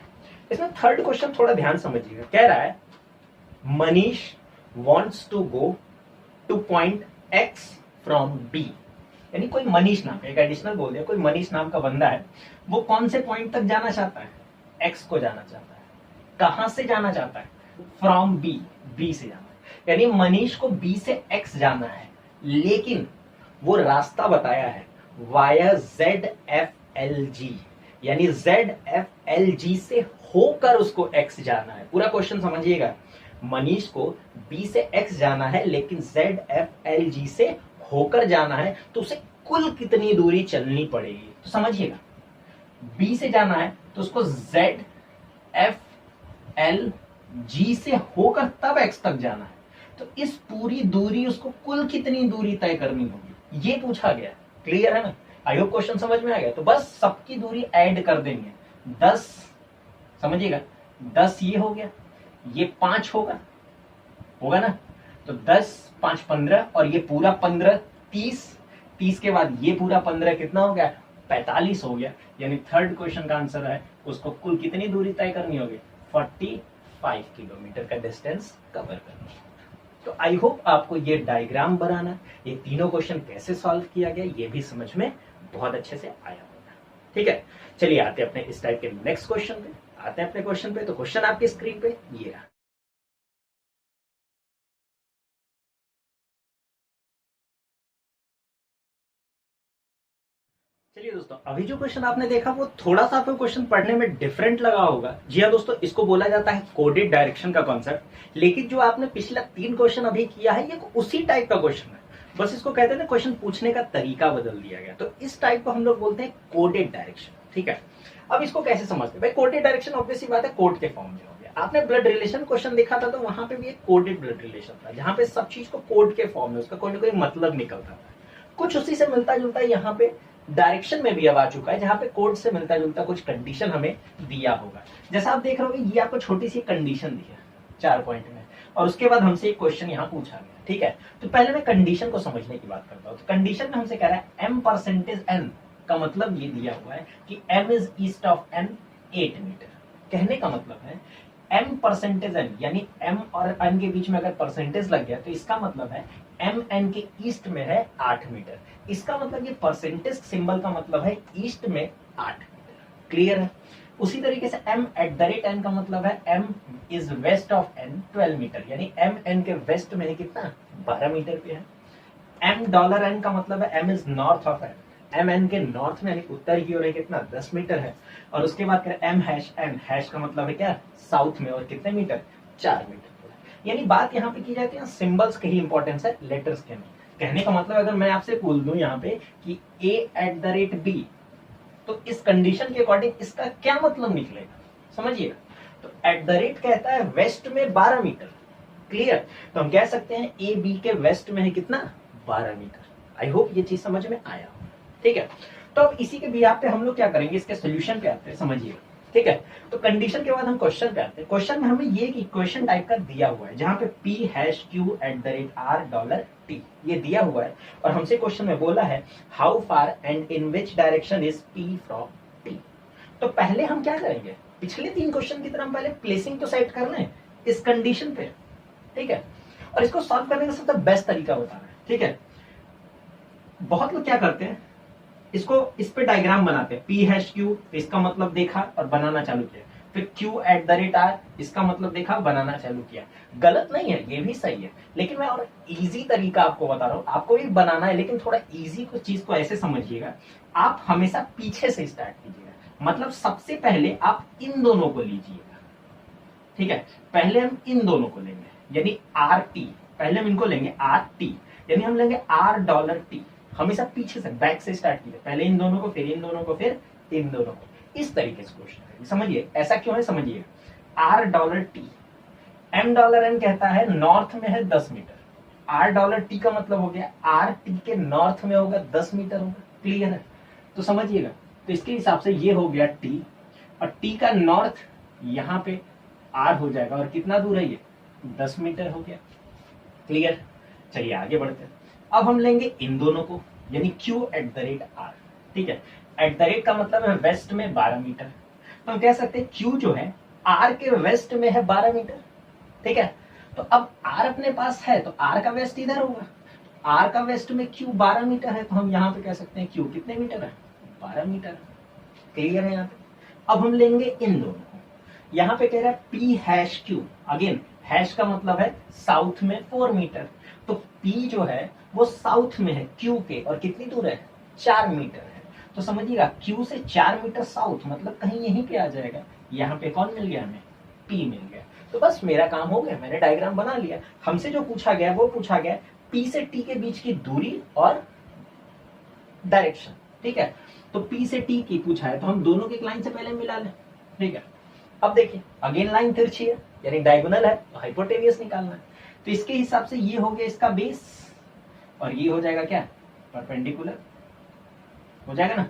इसमें थर्ड क्वेश्चन थोड़ा ध्यान समझिएगा। कह रहा है Manish wants to go to point X from B. यानी कोई मनीष नाम, एक एडिशनल बोल दिया, कोई मनीष नाम का बंदा है, वो कौन से पॉइंट तक जाना चाहता है? एक्स को जाना चाहता है। कहां से जाना चाहता है? फ्रॉम बी, बी से जाना है। यानी मनीष को बी से एक्स जाना है, लेकिन वो रास्ता बताया है वाया ZFLG, यानी ZFLG से होकर उसको एक्स जाना है। पूरा क्वेश्चन समझिएगा। मनीष को बी से एक्स जाना है, लेकिन ZFLG से होकर जाना है, तो उसे कुल कितनी दूरी चलनी पड़ेगी? तो समझिएगा, बी से जाना है तो उसको ZFLG से होकर तब एक्स तक जाना है, तो इस पूरी दूरी उसको कुल कितनी दूरी तय करनी होगी, ये पूछा गया। क्लियर है ना? आई होप क्वेश्चन समझ में आ गया। तो बस सबकी दूरी ऐड कर देंगे। 10 समझिएगा, 10 ये हो गया, ये 5 होगा ना, तो 10 5 15, और ये पूरा 15 30, 30 के बाद ये पूरा 15 कितना हो गया? 45 हो गया। यानी थर्ड क्वेश्चन का आंसर है उसको कुल कितनी दूरी तय करनी होगी? 45 किलोमीटर का डिस्टेंस कवर करना। तो आई होप आपको ये डायग्राम बनाना, ये तीनों क्वेश्चन कैसे सॉल्व किया गया, ये भी समझ में बहुत अच्छे से आया होगा। ठीक है, चलिए आते हैं अपने इस टाइप के नेक्स्ट क्वेश्चन पे। आते हैं अपने क्वेश्चन पे। तो क्वेश्चन आपकी स्क्रीन पे ये रहा। चलिए दोस्तों, अभी जो क्वेश्चन आपने देखा वो थोड़ा सा आपको क्वेश्चन पढ़ने में डिफरेंट लगा होगा। जी हाँ दोस्तों, इसको बोला जाता है कोडेड डायरेक्शन का कॉन्सेप्ट। लेकिन जो आपने पिछला 3 क्वेश्चन अभी किया है, ये उसी टाइप का क्वेश्चन है, बस इसको कहते हैं क्वेश्चन पूछने का तरीका बदल दिया गया। तो इस टाइप को हम लोग बोलते हैं कोडेड डायरेक्शन। ठीक है, अब इसको कैसे समझते हैं भाई? कोडेड डायरेक्शन ऑब्वियसली बात है कोड के फॉर्म में हो गया। आपने ब्लड रिलेशन क्वेश्चन देखा था, तो वहां पे भी एक कोडेड ब्लड रिलेशन था, जहां पे सब चीज को कोड के फॉर्म में उसका कोई ना कोई मतलब निकलता था। कुछ उसी से मिलता जुलता यहाँ पे डायरेक्शन में भी अब आ चुका है, जहां पे कोड से मिलता जुलता कुछ कंडीशन हमें दिया होगा। जैसा आप देख रहे हो, ये आपको छोटी सी कंडीशन दी है 4 पॉइंट में, और उसके बाद हमसे एक क्वेश्चन यहाँ पूछा गया। ठीक है, तो पहले मैं कंडीशन को समझने की बात करता हूँ। तो कंडीशन में हमसे कह रहा है m%n का मतलब ये दिया हुआ है कि m is east of n 8 metre. कहने का मतलब है m%n, यानी m और n के बीच में अगर परसेंटेज लग गया तो इसका मतलब है m n के ईस्ट में है 8 मीटर। इसका मतलब ये परसेंटेज सिंबल का मतलब है ईस्ट में 8 मीटर। क्लियर है? उसी तरीके से m@n का मतलब है m is west of n 12 metre, यानी m n के वेस्ट में है कितना? 12 मीटर पे है। $n का मतलब है m is north of n, m n के नॉर्थ में यानी उत्तर की ओर है कितना? 10 मीटर है। और उसके बाद करें m#n, हैश का मतलब है क्या? साउथ में, और कितने मीटर? 4 मीटर। यानी बात यहाँ पे की जाती है सिंबल्स की ही इंपॉर्टेंस है, लेटर्स के नहीं। कहने का मतलब अगर मैं आपसे बोल दूं यहाँ पे कि a@b, तो इस कंडीशन के अकॉर्डिंग इसका क्या मतलब निकलेगा, समझिएगा। तो @ कहता है वेस्ट में 12 मीटर। क्लियर? तो हम कह सकते हैं ए बी के वेस्ट में है कितना? 12 मीटर। आई होप ये चीज समझ में आया हो। ठीक है, तो अब इसी के बिहाफ पे हम लोग क्या करेंगे, इसके सोल्यूशन पे आते हैं, समझिएगा। ठीक है, तो कंडीशन के बाद हम क्वेश्चन पे आते हैं। क्वेश्चन में हमें ये इक्वेशन टाइप का दिया हुआ है, जहां पे p#q@r$t ये दिया हुआ है, और हमसे क्वेश्चन में बोला है how far and in which direction is p from t। तो पहले हम क्या करेंगे, पिछले 3 क्वेश्चन की तरह हम पहले प्लेसिंग तो सेट कर लें इस कंडीशन पे। ठीक है, और इसको सॉल्व करने का सबसे बेस्ट तरीका बता रहे हैं। ठीक है, बहुत लोग क्या करते हैं, इसको इस पे डायग्राम बनाते हैं, p#q, इसका मतलब देखा और बनाना चालू किया, फिर q@r, इसका मतलब देखा बनाना चालू किया। गलत नहीं है, ये भी सही है, लेकिन मैं और इजी तरीका आपको बता रहा हूं। आपको भी बनाना है, लेकिन थोड़ा इजी कुछ चीज को ऐसे समझिएगा, आप हमेशा पीछे से स्टार्ट कीजिएगा। मतलब सबसे पहले आप इन दोनों को लीजिएगा। ठीक है, पहले हम इन दोनों को लेंगे, यानी RT, पहले हम इनको लेंगे RT, यानी हम लेंगे $, हमेशा पीछे से, बैक से स्टार्ट कीजिए, पहले इन दोनों को, फिर इन दोनों को, फिर इन दोनों को, इस तरीके से क्वेश्चन समझिए। ऐसा क्यों है समझिए, $, m$n कहता है नॉर्थ में है 10 मीटर, $t का मतलब हो गया RT के नॉर्थ में होगा 10 मीटर होगा। क्लियर है? तो समझिएगा, तो इसके हिसाब से ये हो गया T, और T का नॉर्थ यहाँ पे आर हो जाएगा, और कितना दूर है ये 10 मीटर हो गया। क्लियर। चलिए आगे बढ़ते हैं। अब हम लेंगे इन दोनों को, यानी Q at the rate R. ठीक है, एट द रेट का मतलब है वेस्ट में 12 मीटर, तो हम कह सकते हैं Q जो है आर के वेस्ट में है 12 मीटर। ठीक है, तो अब आर अपने पास है तो आर का वेस्ट इधर होगा, आर का वेस्ट में Q 12 मीटर है, तो हम यहाँ पे कह सकते हैं Q कितने मीटर है 12 मीटर। क्लियर है यहाँ पे। अब हम लेंगे इन दोनों को, यहाँ पे कह रहा है P hash Q, again hash का मतलब है साउथ में 4 मीटर, तो P जो है वो साउथ में है Q के, और कितनी दूर है 4 मीटर है। तो समझिएगा Q से 4 मीटर साउथ मतलब कहीं यहीं पे आ जाएगा। यहाँ पे कौन मिल गया हमें P मिल गया। तो बस मेरा काम हो गया, मैंने डायग्राम बना लिया। हमसे जो पूछा गया वो पूछा गया P से T के बीच की दूरी और डायरेक्शन। ठीक है, तो P से T की पूछा है तो हम दोनों की लाइन से पहले मिला लें। ठीक है, अब देखिए अगेन लाइन तिरछी है यानी डायगोनल है, तो हाइपोटेनियस निकालना है। तो इसके हिसाब से ये हो गया इसका बेस, और ये हो जाएगा क्या परपेंडिकुलर हो जाएगा ना।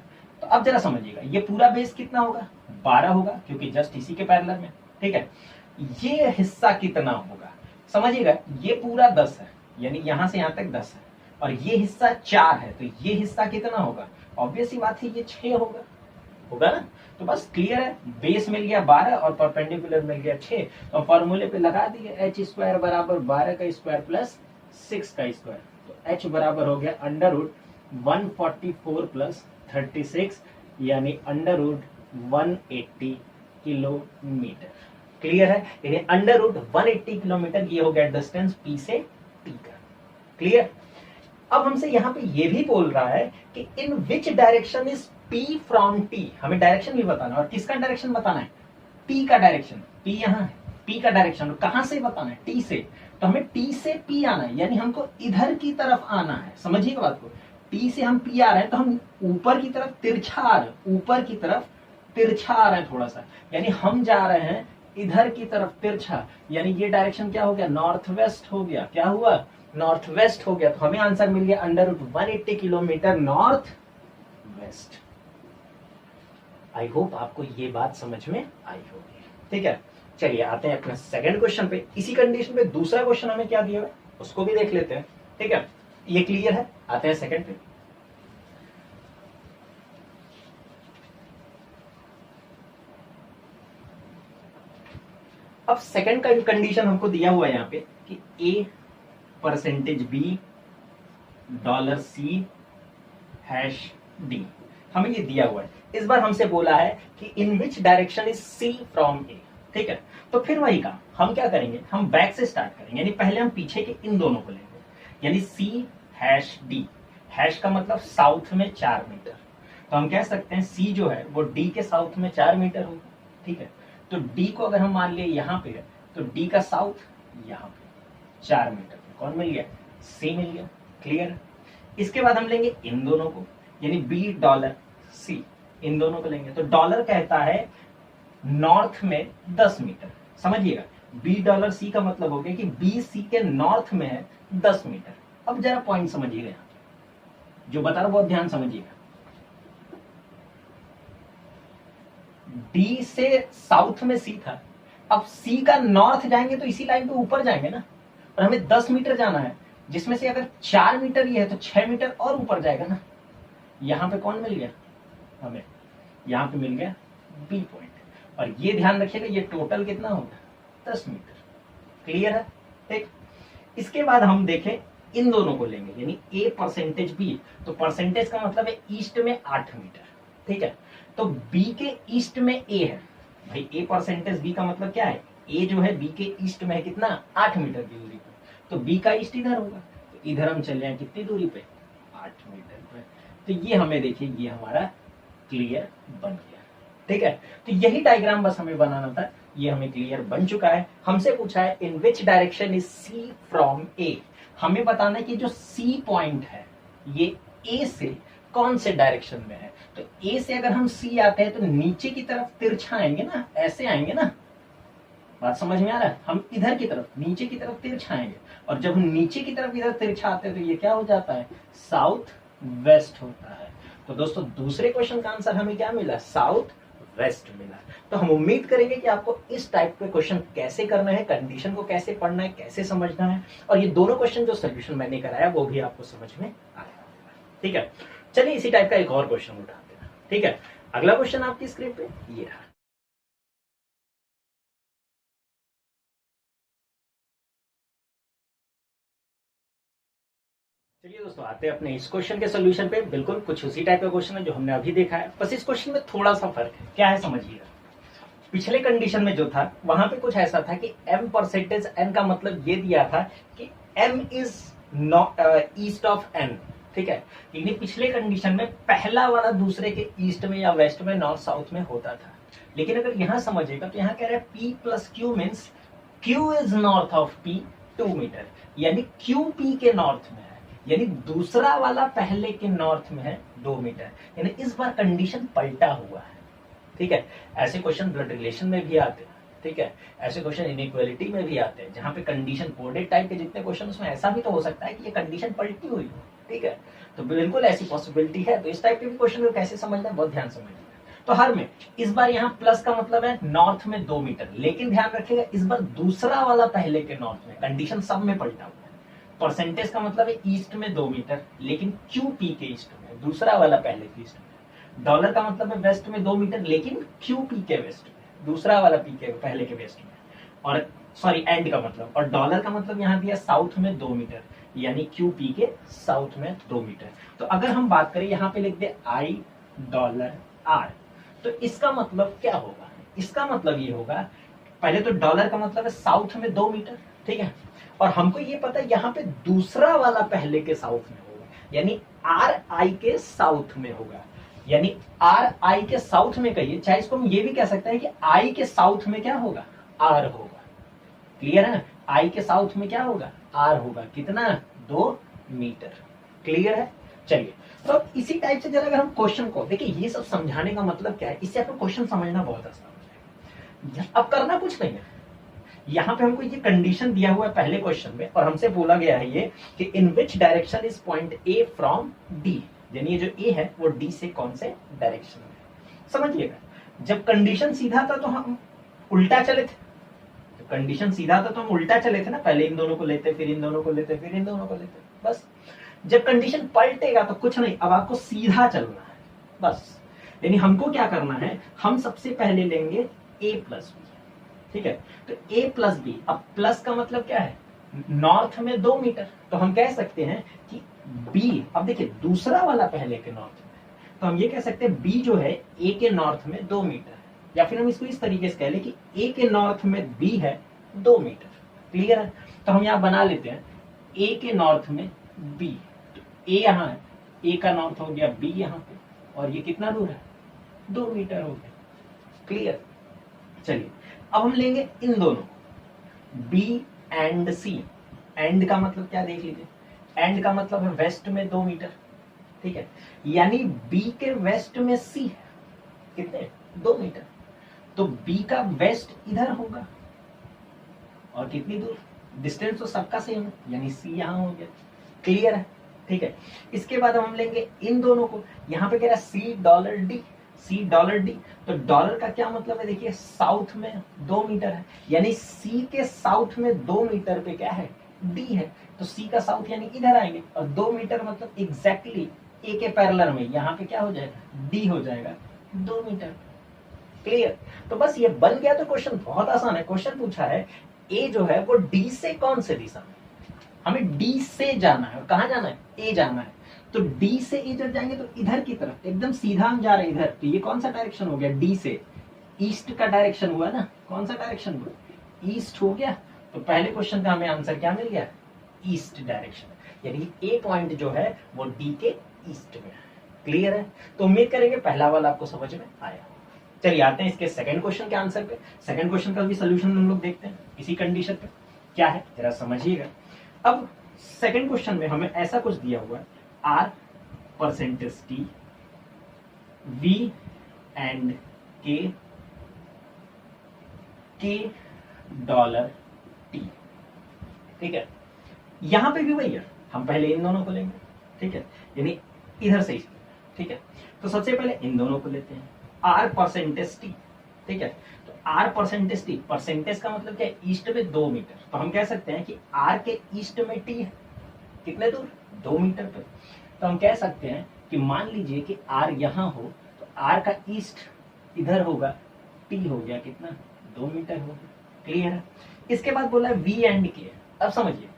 तो अब जरा समझिएगा ये पूरा बेस कितना होगा 12 होगा, क्योंकि जस्ट इसी के पैरेलल में। ठीक है, ये हिस्सा कितना होगा समझिएगा, ये पूरा 10 है यानी यहां से यहां तक 10 है, और ये हिस्सा 4 है, तो ये हिस्सा कितना होगा, ऑब्वियस सी बात है ये 6 होगा ना। तो बस क्लियर है, बेस मिल गया 12 और परपेंडिकुलर मिल गया 6, तो फॉर्मूले पे लगा दिए h स्क्वायर बराबर 12 का स्क्वायर प्लस 6 का स्क्वायर, तो h बराबर हो गया अंडर रूट 144 प्लस 36 यानी अंडर रूट 180 किलोमीटर। क्लियर है, यानी अंडर रूट 180 किलोमीटर ये हो गया डिस्टेंस P से T का। क्लियर। अब हमसे यहाँ पे ये भी बोल रहा है कि in which direction is P from T, हमें डायरेक्शन भी बताना है, और किसका डायरेक्शन बताना है P का डायरेक्शन। P यहाँ है, P का डायरेक्शन कहां से बताना है T से, तो हमें T से P आना है, यानी हमको इधर की तरफ आना है। समझिएगा बात को, T से हम P आ रहे हैं तो हम ऊपर की तरफ तिरछा आ रहे हैं, ऊपर की तरफ तिरछा आ रहे हैं थोड़ा सा, यानी हम जा रहे हैं इधर की तरफ तिरछा, यानी ये डायरेक्शन क्या हो गया नॉर्थ वेस्ट हो गया। क्या हुआ नॉर्थ वेस्ट हो गया, तो हमें आंसर मिल गया under root 180 kilometre north west. I hope आपको ये बात समझ में आई होगी। ठीक है, चलिए आते हैं अपने सेकंड क्वेश्चन पे। इसी कंडीशन पे दूसरा क्वेश्चन हमें क्या दिया है उसको भी देख लेते हैं। ठीक है, ये क्लियर है, आते हैं सेकंड पे। अब सेकंड का कंडीशन हमको दिया हुआ है यहाँ पे कि A percentage B dollar C hash D, हमें ये दिया हुआ है। इस बार हमसे बोला है कि in which direction is C from A। ठीक है, तो फिर वही काम हम क्या करेंगे, हम बैक से स्टार्ट करेंगे, यानी पहले हम पीछे के इन दोनों को लेंगे, यानी C हैश D, हैश का मतलब साउथ में 4 मीटर, तो हम कह सकते हैं C जो है वो D के साउथ में 4 मीटर होगा। ठीक है, तो D को अगर हम मान लिए यहाँ पे है तो D का साउथ यहाँ पे 4 मीटर, कौन मिल गया C मिल गया। क्लियर। इसके बाद हम लेंगे इन दोनों को, यानी B डॉलर C, इन दोनों को लेंगे, तो डॉलर कहता है नॉर्थ में 10 मीटर। समझिएगा B डॉलर C का मतलब हो गया कि B C के नॉर्थ में है 10 मीटर। अब जरा पॉइंट समझिएगा, यहाँ जो बता रहा हूं बहुत ध्यान समझिएगा, D से साउथ में C था, अब C का नॉर्थ जाएंगे तो इसी लाइन पे ऊपर जाएंगे ना, और हमें 10 मीटर जाना है, जिसमें से अगर 4 मीटर ये है तो 6 मीटर और ऊपर जाएगा ना। यहां पे कौन मिल गया हमें, यहां पे मिल गया B पॉइंट, और ये ध्यान रखिएगा ये टोटल कितना होगा 10 मीटर। क्लियर है। ठीक, इसके बाद हम देखें इन दोनों को लेंगे, यानी A परसेंटेज B, तो परसेंटेज का मतलब है ईस्ट में 8 मीटर। ठीक है, तो B के ईस्ट में A है, भाई A परसेंटेज B का मतलब क्या है, A जो है B के ईस्ट में है कितना 8 मीटर की दूरी पे, तो B का ईस्ट इधर होगा, तो इधर हम चले जाए कितनी दूरी पे 8 मीटर पे। तो ये हमें देखिए ये हमारा क्लियर बन गया। ठीक है, तो यही डायग्राम बस हमें बनाना था, ये हमें क्लियर बन चुका है। हमसे पूछा है in which direction is C from A, हमें बताना है कि जो C पॉइंट है ये A से कौन से डायरेक्शन में है। तो A से अगर हम C आते हैं तो नीचे की तरफ तिरछा आएंगे ना, ऐसे आएंगे ना, बात समझ में आ रहा है, हम इधर की तरफ नीचे की तरफ तिरछा आएंगे, और जब हम नीचे की तरफ इधर तिरछा आते हैं तो ये क्या हो जाता है साउथ वेस्ट होता है। तो दोस्तों दूसरे क्वेश्चन का आंसर हमें क्या मिला साउथ वेस्ट मिला। तो हम उम्मीद करेंगे कि आपको इस टाइप के क्वेश्चन कैसे करना है, कंडीशन को कैसे पढ़ना है, कैसे समझना है, और ये दोनों क्वेश्चन जो सोल्यूशन मैंने कराया वो भी आपको समझ में आया। ठीक है, चलिए इसी टाइप का एक और क्वेश्चन उठाते हैं। ठीक है, अगला क्वेश्चन आपकी स्क्रीन पे ये रहा। चलिए दोस्तों, आते हैं अपने इस क्वेश्चन के सोल्यूशन पे। बिल्कुल कुछ उसी टाइप का क्वेश्चन है जो हमने अभी देखा है, बस इस क्वेश्चन में थोड़ा सा फर्क है। क्या है समझिएगा। पिछले कंडीशन में जो था वहां पे कुछ ऐसा था कि m परसेंटेज n का मतलब ये दिया था कि m is east of n। ठीक है, लेकिन पिछले कंडीशन में पहला वाला दूसरे के ईस्ट में या वेस्ट में, नॉर्थ साउथ में होता था। लेकिन अगर यहां समझिएगा तो यहाँ कह रहे हैं p plus Q means q is north of p 2 metre, यानी q p के नॉर्थ में है, यानी दूसरा वाला पहले के नॉर्थ में है 2 मीटर, यानी इस बार कंडीशन पलटा हुआ है। ठीक है, ऐसे क्वेश्चन ब्लड रिलेशन में भी आते हैं। ठीक है, ऐसे क्वेश्चन इनइक्वालिटी में भी आते हैं, जहां पे कंडीशन कोडेड टाइप के जितने क्वेश्चन, उसमें ऐसा भी तो हो सकता है कि ये कंडीशन पलटी हुई हो। ठीक है, तो बिल्कुल ऐसी पॉसिबिलिटी है। तो इस टाइप के भी क्वेश्चन को कैसे समझना है, बहुत ध्यान समझना है। तो हर में इस बार यहाँ प्लस का मतलब है नॉर्थ में 2 मीटर, लेकिन ध्यान रखिएगा इस बार दूसरा वाला पहले के नॉर्थ में, कंडीशन सब में पलटा हुआ है। परसेंटेज का मतलब है ईस्ट में 2 मीटर, लेकिन क्यू पी के ईस्ट में, दूसरा वाला पहले के ईस्ट में। डॉलर का मतलब है वेस्ट में 2 मीटर, लेकिन क्यू पी के वेस्ट में, दूसरा वाला पी के पहले के वेस्ट में। और सॉरी, एंड का मतलब, और डॉलर का मतलब यहाँ दिया साउथ में 2 मीटर, यानी क्यू पी के साउथ में 2 मीटर। तो अगर हम बात करें, यहाँ पे लिख दे आई डॉलर आर, तो इसका मतलब क्या होगा। इसका मतलब ये होगा, पहले तो डॉलर का मतलब है साउथ में 2 मीटर। ठीक है, और हमको ये पता है यहाँ पे दूसरा वाला पहले के साउथ में होगा, यानी आर आई के साउथ में होगा, यानी आर आई के साउथ में कहिए, चाहे इसको हम ये भी कह सकते हैं कि आई के साउथ में क्या होगा, आर होगा। क्लियर है, आई के साउथ में क्या होगा, आर होगा। कितना, 2 मीटर। क्लियर है। चलिए, तो अब इसी टाइप से जरा अगर हम क्वेश्चन को देखिए, ये सब समझाने का मतलब क्या है, इससे आपको क्वेश्चन समझना बहुत आसान हो जाएगा। अब करना कुछ नहीं है, यहाँ पे हमको ये कंडीशन दिया हुआ है पहले क्वेश्चन में, और हमसे बोला गया है ये कि in which direction is point A from D, यानी ये जो ए है वो डी से कौन से डायरेक्शन में है। समझिएगा, जब कंडीशन सीधा था तो हम उल्टा चले थे, जब कंडीशन सीधा था तो हम उल्टा चले थे ना, पहले इन दोनों को लेते, फिर इन दोनों को लेते, फिर इन दोनों को लेते। बस जब कंडीशन पलटेगा तो कुछ नहीं, अब आपको सीधा चलना है बस। यानी हमको क्या करना है, हम सबसे पहले लेंगे ए प्लस बी। ठीक है, तो ए प्लस बी, अब प्लस का मतलब क्या है, नॉर्थ में 2 मीटर, तो हम कह सकते हैं कि बी, अब देखिए दूसरा वाला पहले के नॉर्थ में, तो हम ये कह सकते हैं बी जो है ए के नॉर्थ में 2 मीटर है, या फिर हम इसको इस तरीके से कह लें कि ए के नॉर्थ में बी है 2 मीटर। क्लियर है, तो हम यहाँ बना लेते हैं ए के नॉर्थ में बी, तो ए यहाँ है, ए का नॉर्थ हो गया बी यहाँ पे, और ये कितना दूर है, 2 मीटर हो गया। क्लियर। चलिए, अब हम लेंगे इन दोनों B एंड C। एंड का मतलब क्या देख लीजिए, एंड का मतलब है वेस्ट में 2 मीटर। ठीक है, यानी B के वेस्ट में C है, कितने, 2 मीटर, तो B का वेस्ट इधर होगा, और कितनी दूर, डिस्टेंस तो सबका सेम है, यानी C यहाँ हो गया। क्लियर है। ठीक है, इसके बाद हम लेंगे इन दोनों को, यहाँ पे कह रहा है C डॉलर D, सी डॉलर डी, तो डॉलर का क्या मतलब है, देखिए साउथ में 2 मीटर है, यानी सी के साउथ में 2 मीटर पे क्या है, डी है, तो सी का साउथ यानी इधर आएंगे, और 2 मीटर मतलब एग्जैक्टली ए के पैरेलल में, यहाँ पे क्या हो जाएगा, डी हो जाएगा 2 मीटर। क्लियर। तो बस ये बन गया। तो क्वेश्चन बहुत आसान है। क्वेश्चन पूछा है ए जो है वो डी से कौन से दिशा में, हमें डी से जाना है, और कहाँ जाना है, ए जाना है, तो डी से इधर जाएंगे तो इधर की तरफ एकदम सीधा हम जा रहे हैं इधर, तो ये कौन सा डायरेक्शन हो गया, डी से ईस्ट का डायरेक्शन हुआ ना, कौन सा डायरेक्शन हुआ, ईस्ट हो गया। तो पहले क्वेश्चन का हमें आंसर क्या मिल गया, ईस्ट डायरेक्शन, यानी ए पॉइंट जो है वो डी के ईस्ट में है। क्लियर है। तो उम्मीद करेंगे पहला वाला आपको समझ में आया। चलिए आते हैं इसके सेकंड क्वेश्चन के आंसर पे। सेकंड क्वेश्चन का भी सोल्यूशन हम लोग देखते हैं इसी कंडीशन पे। क्या है जरा समझिएगा। अब सेकंड क्वेश्चन में हमें ऐसा कुछ दिया हुआ है, R percentage T, V and K dollar T. ठीक है, यहां पे भी वही है, हम पहले इन दोनों को लेंगे। ठीक है, यानी इधर से। ठीक है, तो सबसे पहले इन दोनों को लेते हैं, आर परसेंटेज टी, ठीक है। तो आर परसेंटेज टी, परसेंटेज का मतलब क्या है, ईस्ट में 2 मीटर, तो हम कह सकते हैं कि आर के ईस्ट में टी है, कितने दूर, 2 मीटर पे। तो हम कह सकते हैं कि मान लीजिए कि आर यहां हो तो आर का ईस्ट इधर होगा, टी हो गया कितना, 2 मीटर हो गया, क्लियर है। इसके बाद बोला है वी एंड के। अब समझिए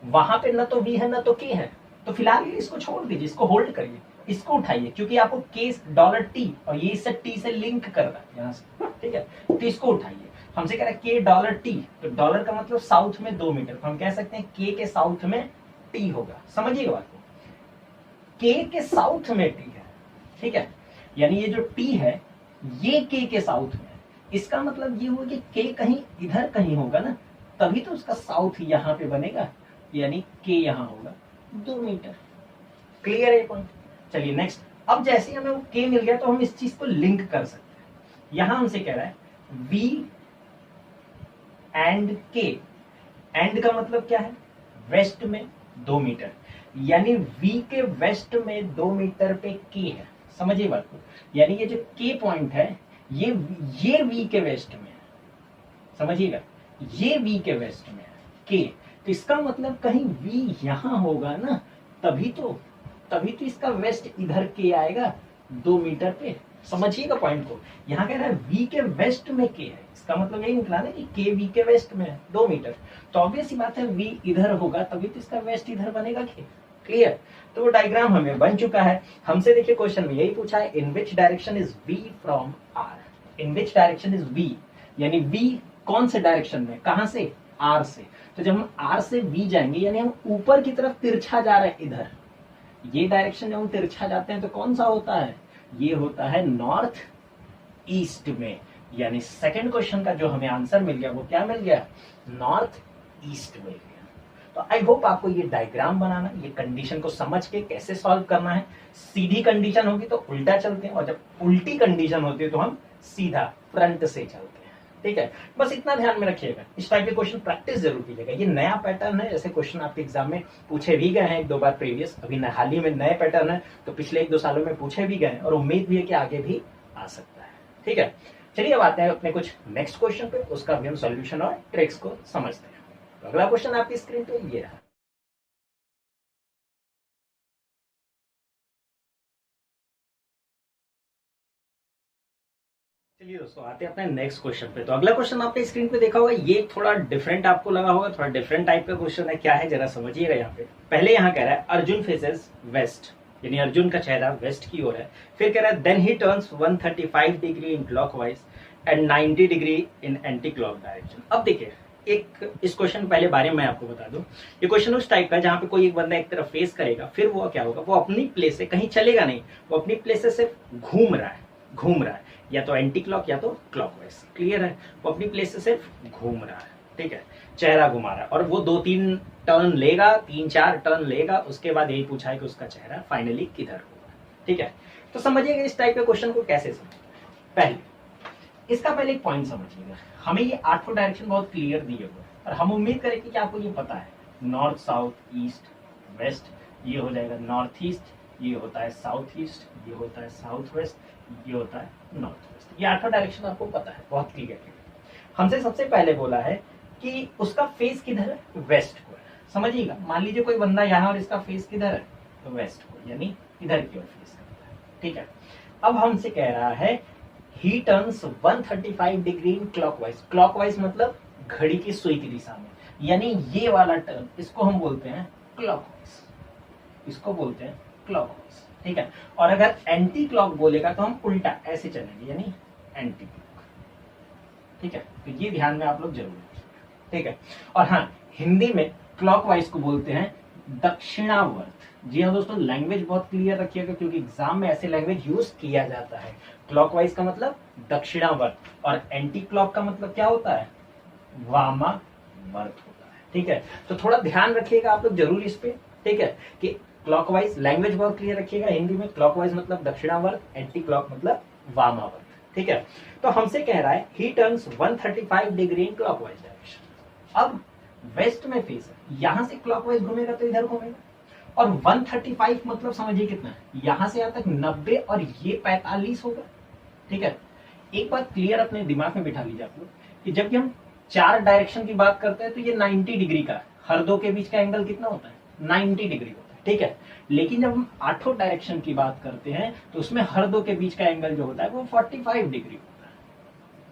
वहां पे ना तो वी है ना तो के है, तो फिलहाल इसको छोड़ दीजिए, इसको होल्ड करिए, इसको उठाइए, क्योंकि आपको के डॉलर टी और ये इससे टी से लिंक कर रहा है यहाँ से, ठीक है। तो इसको उठाइए, हमसे कह रहा है के डॉलर टी, तो डॉलर का मतलब साउथ में 2 मीटर, तो हम कह सकते हैं के साउथ में टी होगा। समझिए बात को, के साउथ में टी है, ठीक है, यानी ये जो टी है ये के साउथ में, इसका मतलब ये हुआ कि के कहीं इधर कहीं होगा ना, तभी तो उसका साउथ यहाँ पे बनेगा, यानी के यहाँ होगा 2 मीटर, क्लियर है पॉइंट। चलिए नेक्स्ट, अब जैसे हमें वो के मिल गया तो हम इस चीज को लिंक कर सकते हैं। यहां हमसे कह रहा है वी एंड के, एंड का मतलब क्या है, वेस्ट में 2 मीटर, यानी वी के वेस्ट में 2 मीटर पे के है। समझिए बात को, यानी ये जो के पॉइंट है ये वी के वेस्ट में है, समझिएगा, ये वी के वेस्ट में है के, तो इसका मतलब कहीं वी यहां होगा ना, तभी तो इसका वेस्ट इधर के आएगा 2 मीटर पे। समझिएगा पॉइंट को, यहाँ कह रहा है वी के वेस्ट में के है, इसका मतलब यही निकला ना कि के वी के वेस्ट में है 2 मीटर, तो ऑब्वियस ही बात है वी इधर होगा तभी तो इसका वेस्ट इधर बनेगा के, क्लियर। तो वो डायग्राम हमें बन चुका है। हमसे देखिए क्वेश्चन में यही पूछा है, in which direction is V from R, in which direction is V, यानी वी कौन से डायरेक्शन में, कहां से, आर से। तो जब हम आर से वी जाएंगे यानी हम ऊपर की तरफ तिरछा जा रहे हैं, इधर ये डायरेक्शन जब हम तिरछा जाते हैं तो कौन सा होता है, ये होता है नॉर्थ ईस्ट में, यानी सेकंड क्वेश्चन का जो हमें आंसर मिल गया वो क्या मिल गया, नॉर्थ ईस्ट मिल गया। तो आई होप आपको ये डायग्राम बनाना, ये कंडीशन को समझ के कैसे सॉल्व करना है, सीधी कंडीशन होगी तो उल्टा चलते हैं और जब उल्टी कंडीशन होती है तो हम सीधा फ्रंट से चलते हैं, ठीक है। बस इतना ध्यान में रखिएगा, इस टाइप के क्वेश्चन प्रैक्टिस जरूर कीजिएगा। ये नया पैटर्न है, ऐसे क्वेश्चन आपके एग्जाम में पूछे भी गए हैं 1-2 बार प्रीवियस, अभी हाल ही में नए पैटर्न है तो पिछले 1-2 सालों में पूछे भी गए हैं और उम्मीद भी है कि आगे भी आ सकता है, ठीक है। चलिए अब आते हैं अपने कुछ नेक्स्ट क्वेश्चन पे, उसका भी हम सोल्यूशन और ट्रिक्स को समझते हैं। तो अगला क्वेश्चन आपकी स्क्रीन पे ये रहा। चलिए दोस्तों आते हैं अपने नेक्स्ट क्वेश्चन पे। तो अगला क्वेश्चन आपने स्क्रीन पे देखा होगा, ये थोड़ा डिफरेंट आपको लगा होगा, थोड़ा डिफरेंट टाइप का क्वेश्चन है। क्या है जरा समझिएगा। यहाँ पे पहले यहाँ कह रहा है अर्जुन फेसेस वेस्ट, यानी अर्जुन का चेहरा वेस्ट की ओर है। फिर कह रहा है then he turns 135 degree in clockwise and 90 degree in anti clock direction. अब देखिए एक इस क्वेश्चन पहले बारे में मैं आपको बता दूं, ये क्वेश्चन उस टाइप का जहां पे कोई एक बंदा एक तरफ फेस करेगा, फिर वो क्या होगा, वो अपनी प्लेस से कहीं चलेगा नहीं, वो अपनी प्लेस से सिर्फ घूम रहा है, या तो एंटी क्लॉक या तो क्लॉकवाइज, क्लियर है। वो अपनी प्लेस से सिर्फ घूम रहा है, ठीक है, चेहरा घुमा रहा है, और वो 2-3 टर्न लेगा, 3-4 टर्न लेगा, उसके बाद यही पूछा है कि उसका चेहरा फाइनली किधर होगा, ठीक है। तो समझिएगा इस टाइप के क्वेश्चन को कैसे समझें। पहले इसका पहले एक पॉइंट समझिएगा, हमें ये 8 डायरेक्शन बहुत क्लियर दिए हुए हैं और हम उम्मीद करेंगे कि आपको ये पता है, नॉर्थ साउथ ईस्ट वेस्ट, ये हो जाएगा नॉर्थ ईस्ट, ये होता है साउथ ईस्ट, ये होता है साउथ वेस्ट, ये होता है नॉर्थ वेस्ट। ये 8 डायरेक्शन आपको पता है, बहुत क्लियर है। हमसे सबसे पहले बोला है कि उसका फेस किधर है, वेस्ट को है। समझिएगा, मान लीजिए कोई बंदा यहाँ और इसका फेस किधर है, तो वेस्ट को, यानी इधर की ओर फेस करता है, ठीक है। अब हमसे कह रहा है ही turns 135 degree in clockwise, clockwise मतलब घड़ी की सुई की दिशा में, यानी ये वाला टर्न, इसको हम बोलते हैं क्लॉकवाइज, इसको बोलते हैं क्लॉकवाइज, ठीक है। और अगर एंटी क्लॉक बोलेगा तो हम उल्टा ऐसे चलेंगे, यानी एंटी क्लॉक, ठीक है। तो ये ध्यान में आप लोग जरूर रखिएगा, ठीक है। और हाँ, हिंदी में क्लॉकवाइज को बोलते हैं दक्षिणावर्त। जी हाँ दोस्तों, लैंग्वेज बहुत क्लियर रखिएगा क्योंकि एग्जाम में ऐसे लैंग्वेज यूज किया जाता है। क्लॉकवाइज का मतलब दक्षिणावर्त और एंटी क्लॉक का मतलब क्या होता है, वामावर्त होता है, ठीक है। तो थोड़ा ध्यान रखिएगा आप लोग जरूर इस पे, ठीक है, कि क्लॉकवाइज लैंग्वेज बहुत क्लियर रखिएगा हिंदी में, क्लॉकवाइज मतलब दक्षिणावर्त, एंटी क्लॉक मतलब वामावर्त, ठीक है। तो हमसे कह रहा है ही turns 135 degree in clockwise direction. अब वेस्ट में फेस है, यहां से क्लॉकवाइज घूमेगा तो इधर घूमेगा, और 135 मतलब समझिए कितना है, यहां से यहां तक 90 और ये 45 होगा, ठीक है, एक बात क्लियर अपने दिमाग में बिठा लीजिए आप लोग कि जब भी हम 4 डायरेक्शन की बात करते हैं तो ये 90 डिग्री का, हर दो के बीच का एंगल कितना होता है, 90 डिग्री होता है। ठीक है, लेकिन जब हम 8 डायरेक्शन की बात करते हैं तो उसमें हर दो के बीच का एंगल जो होता है वो 45 डिग्री होता है।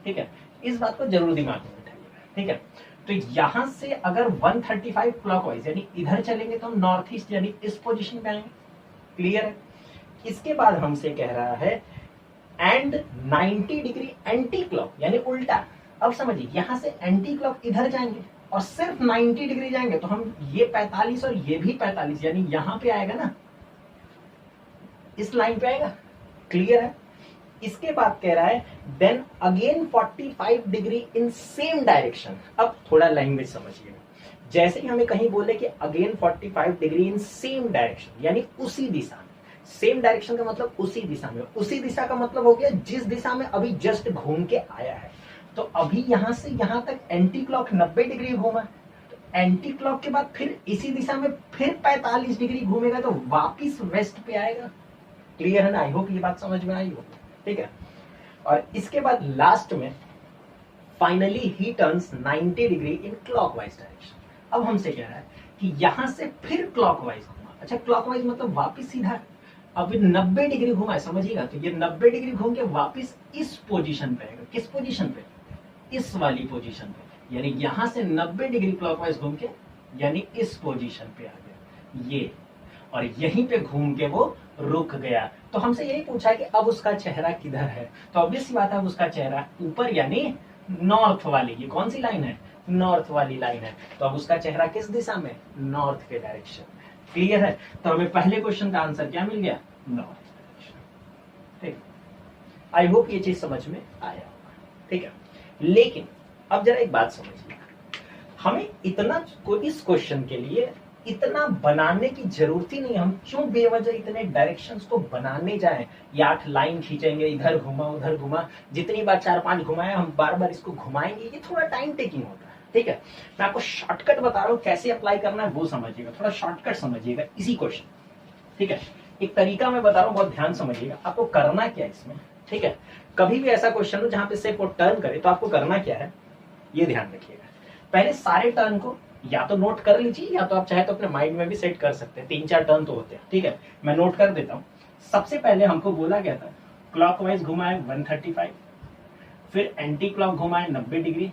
ठीक है, इस बात को जरूर दिमाग में बिठाइएगा। ठीक है, तो यहां से अगर 135 क्लॉकवाइज यानी इधर चलेंगे तो हम नॉर्थ ईस्ट यानी इस पोजीशन पे आएंगे। क्लियर है? इसके बाद हमसे कह रहा है एंड 90 डिग्री एंटी क्लॉक यानी उल्टा। अब समझिए, यहां से एंटी क्लॉक इधर जाएंगे और सिर्फ 90 डिग्री जाएंगे तो हम ये 45 और ये भी 45 यानी यहां पे आएगा ना, इस लाइन पे आएगा। क्लियर है? इसके बाद कह रहा है then again 45 degree in same direction. अब थोड़ा लैंग्वेज समझिएगा, जैसे ही हमें कहीं बोले कि again 45 degree in same direction यानी उसी दिशा में। सेम डायरेक्शन का मतलब उसी दिशा में, उसी दिशा का मतलब हो गया जिस दिशा में अभी जस्ट घूम के आया है। तो अभी यहां से यहां तक एंटी क्लॉक 90 डिग्री घूमा, तो एंटी क्लॉक के बाद फिर इसी दिशा में फिर 45 डिग्री घूमेगा तो वापिस वेस्ट पे आएगा। क्लियर है ना? आई होप ये बात समझ में आई हो। ठीक है, और इसके बाद लास्ट में finally he turns 90 degree in clockwise direction. अब हमसे कह रहा है कि यहां से फिर क्लॉकवाइज घुमा। अच्छा, क्लॉकवाइज मतलब वापिस सीधा। अब 90 डिग्री घुमा है, समझिएगा, तो ये 90 डिग्री घूम के वापिस इस पोजीशन पे आएगा। किस पोजीशन पे? इस वाली पोजीशन पे, यानी यहां से 90 डिग्री क्लॉकवाइज घूम के यानी इस पोजीशन पे आ गया ये, और यहीं पे घूम के वो रुक गया। तो हमसे यही पूछा कि अब उसका चेहरा किधर है, तो ऑब्वियस सी बात है, अब उसका चेहरा ऊपर यानी नॉर्थ वाली, ये कौन सी लाइन है, नॉर्थ वाली लाइन है। तो अब उसका चेहरा किस दिशा में, नॉर्थ के डायरेक्शन में। क्लियर है? तो हमें पहले क्वेश्चन का आंसर क्या मिल गया, नॉर्थ डायरेक्शन। ठीक, आई होप ये चीज समझ में आया होगा। ठीक है, लेकिन अब जरा एक बात समझिए, हमें इतना इस क्वेश्चन के लिए इतना बनाने की जरूरत ही नहीं। हम क्यों बेवजह इतने डायरेक्शंस को बनाने जाएं, या 8 लाइन खींचेंगे, इधर घुमा उधर घुमा, जितनी बार 4-5 घुमाए हम बार बार इसको घुमाएंगे, ये थोड़ा टाइम टेकिंग होता है। ठीक है, मैं आपको शॉर्टकट बता रहा हूं, कैसे अप्लाई करना है वो समझिएगा, थोड़ा शॉर्टकट समझिएगा इसी क्वेश्चन। ठीक है, एक तरीका मैं बता रहा हूं, बहुत ध्यान समझिएगा। आपको करना क्या है इसमें, ठीक है, कभी भी ऐसा क्वेश्चन हो जहां पे सिर्फ वो टर्न करे तो आपको करना क्या है, ये ध्यान रखिएगा। पहले सारे टर्न को या तो नोट कर लीजिए, या तो आप चाहे तो अपने माइंड में भी सेट कर सकते हैं। 3-4 टर्न तो होते हैं। ठीक है, मैं नोट कर देता हूँ। सबसे पहले हमको बोला गया था क्लॉकवाइज घुमाए 135, फिर एंटी क्लॉक घुमाए 90 डिग्री,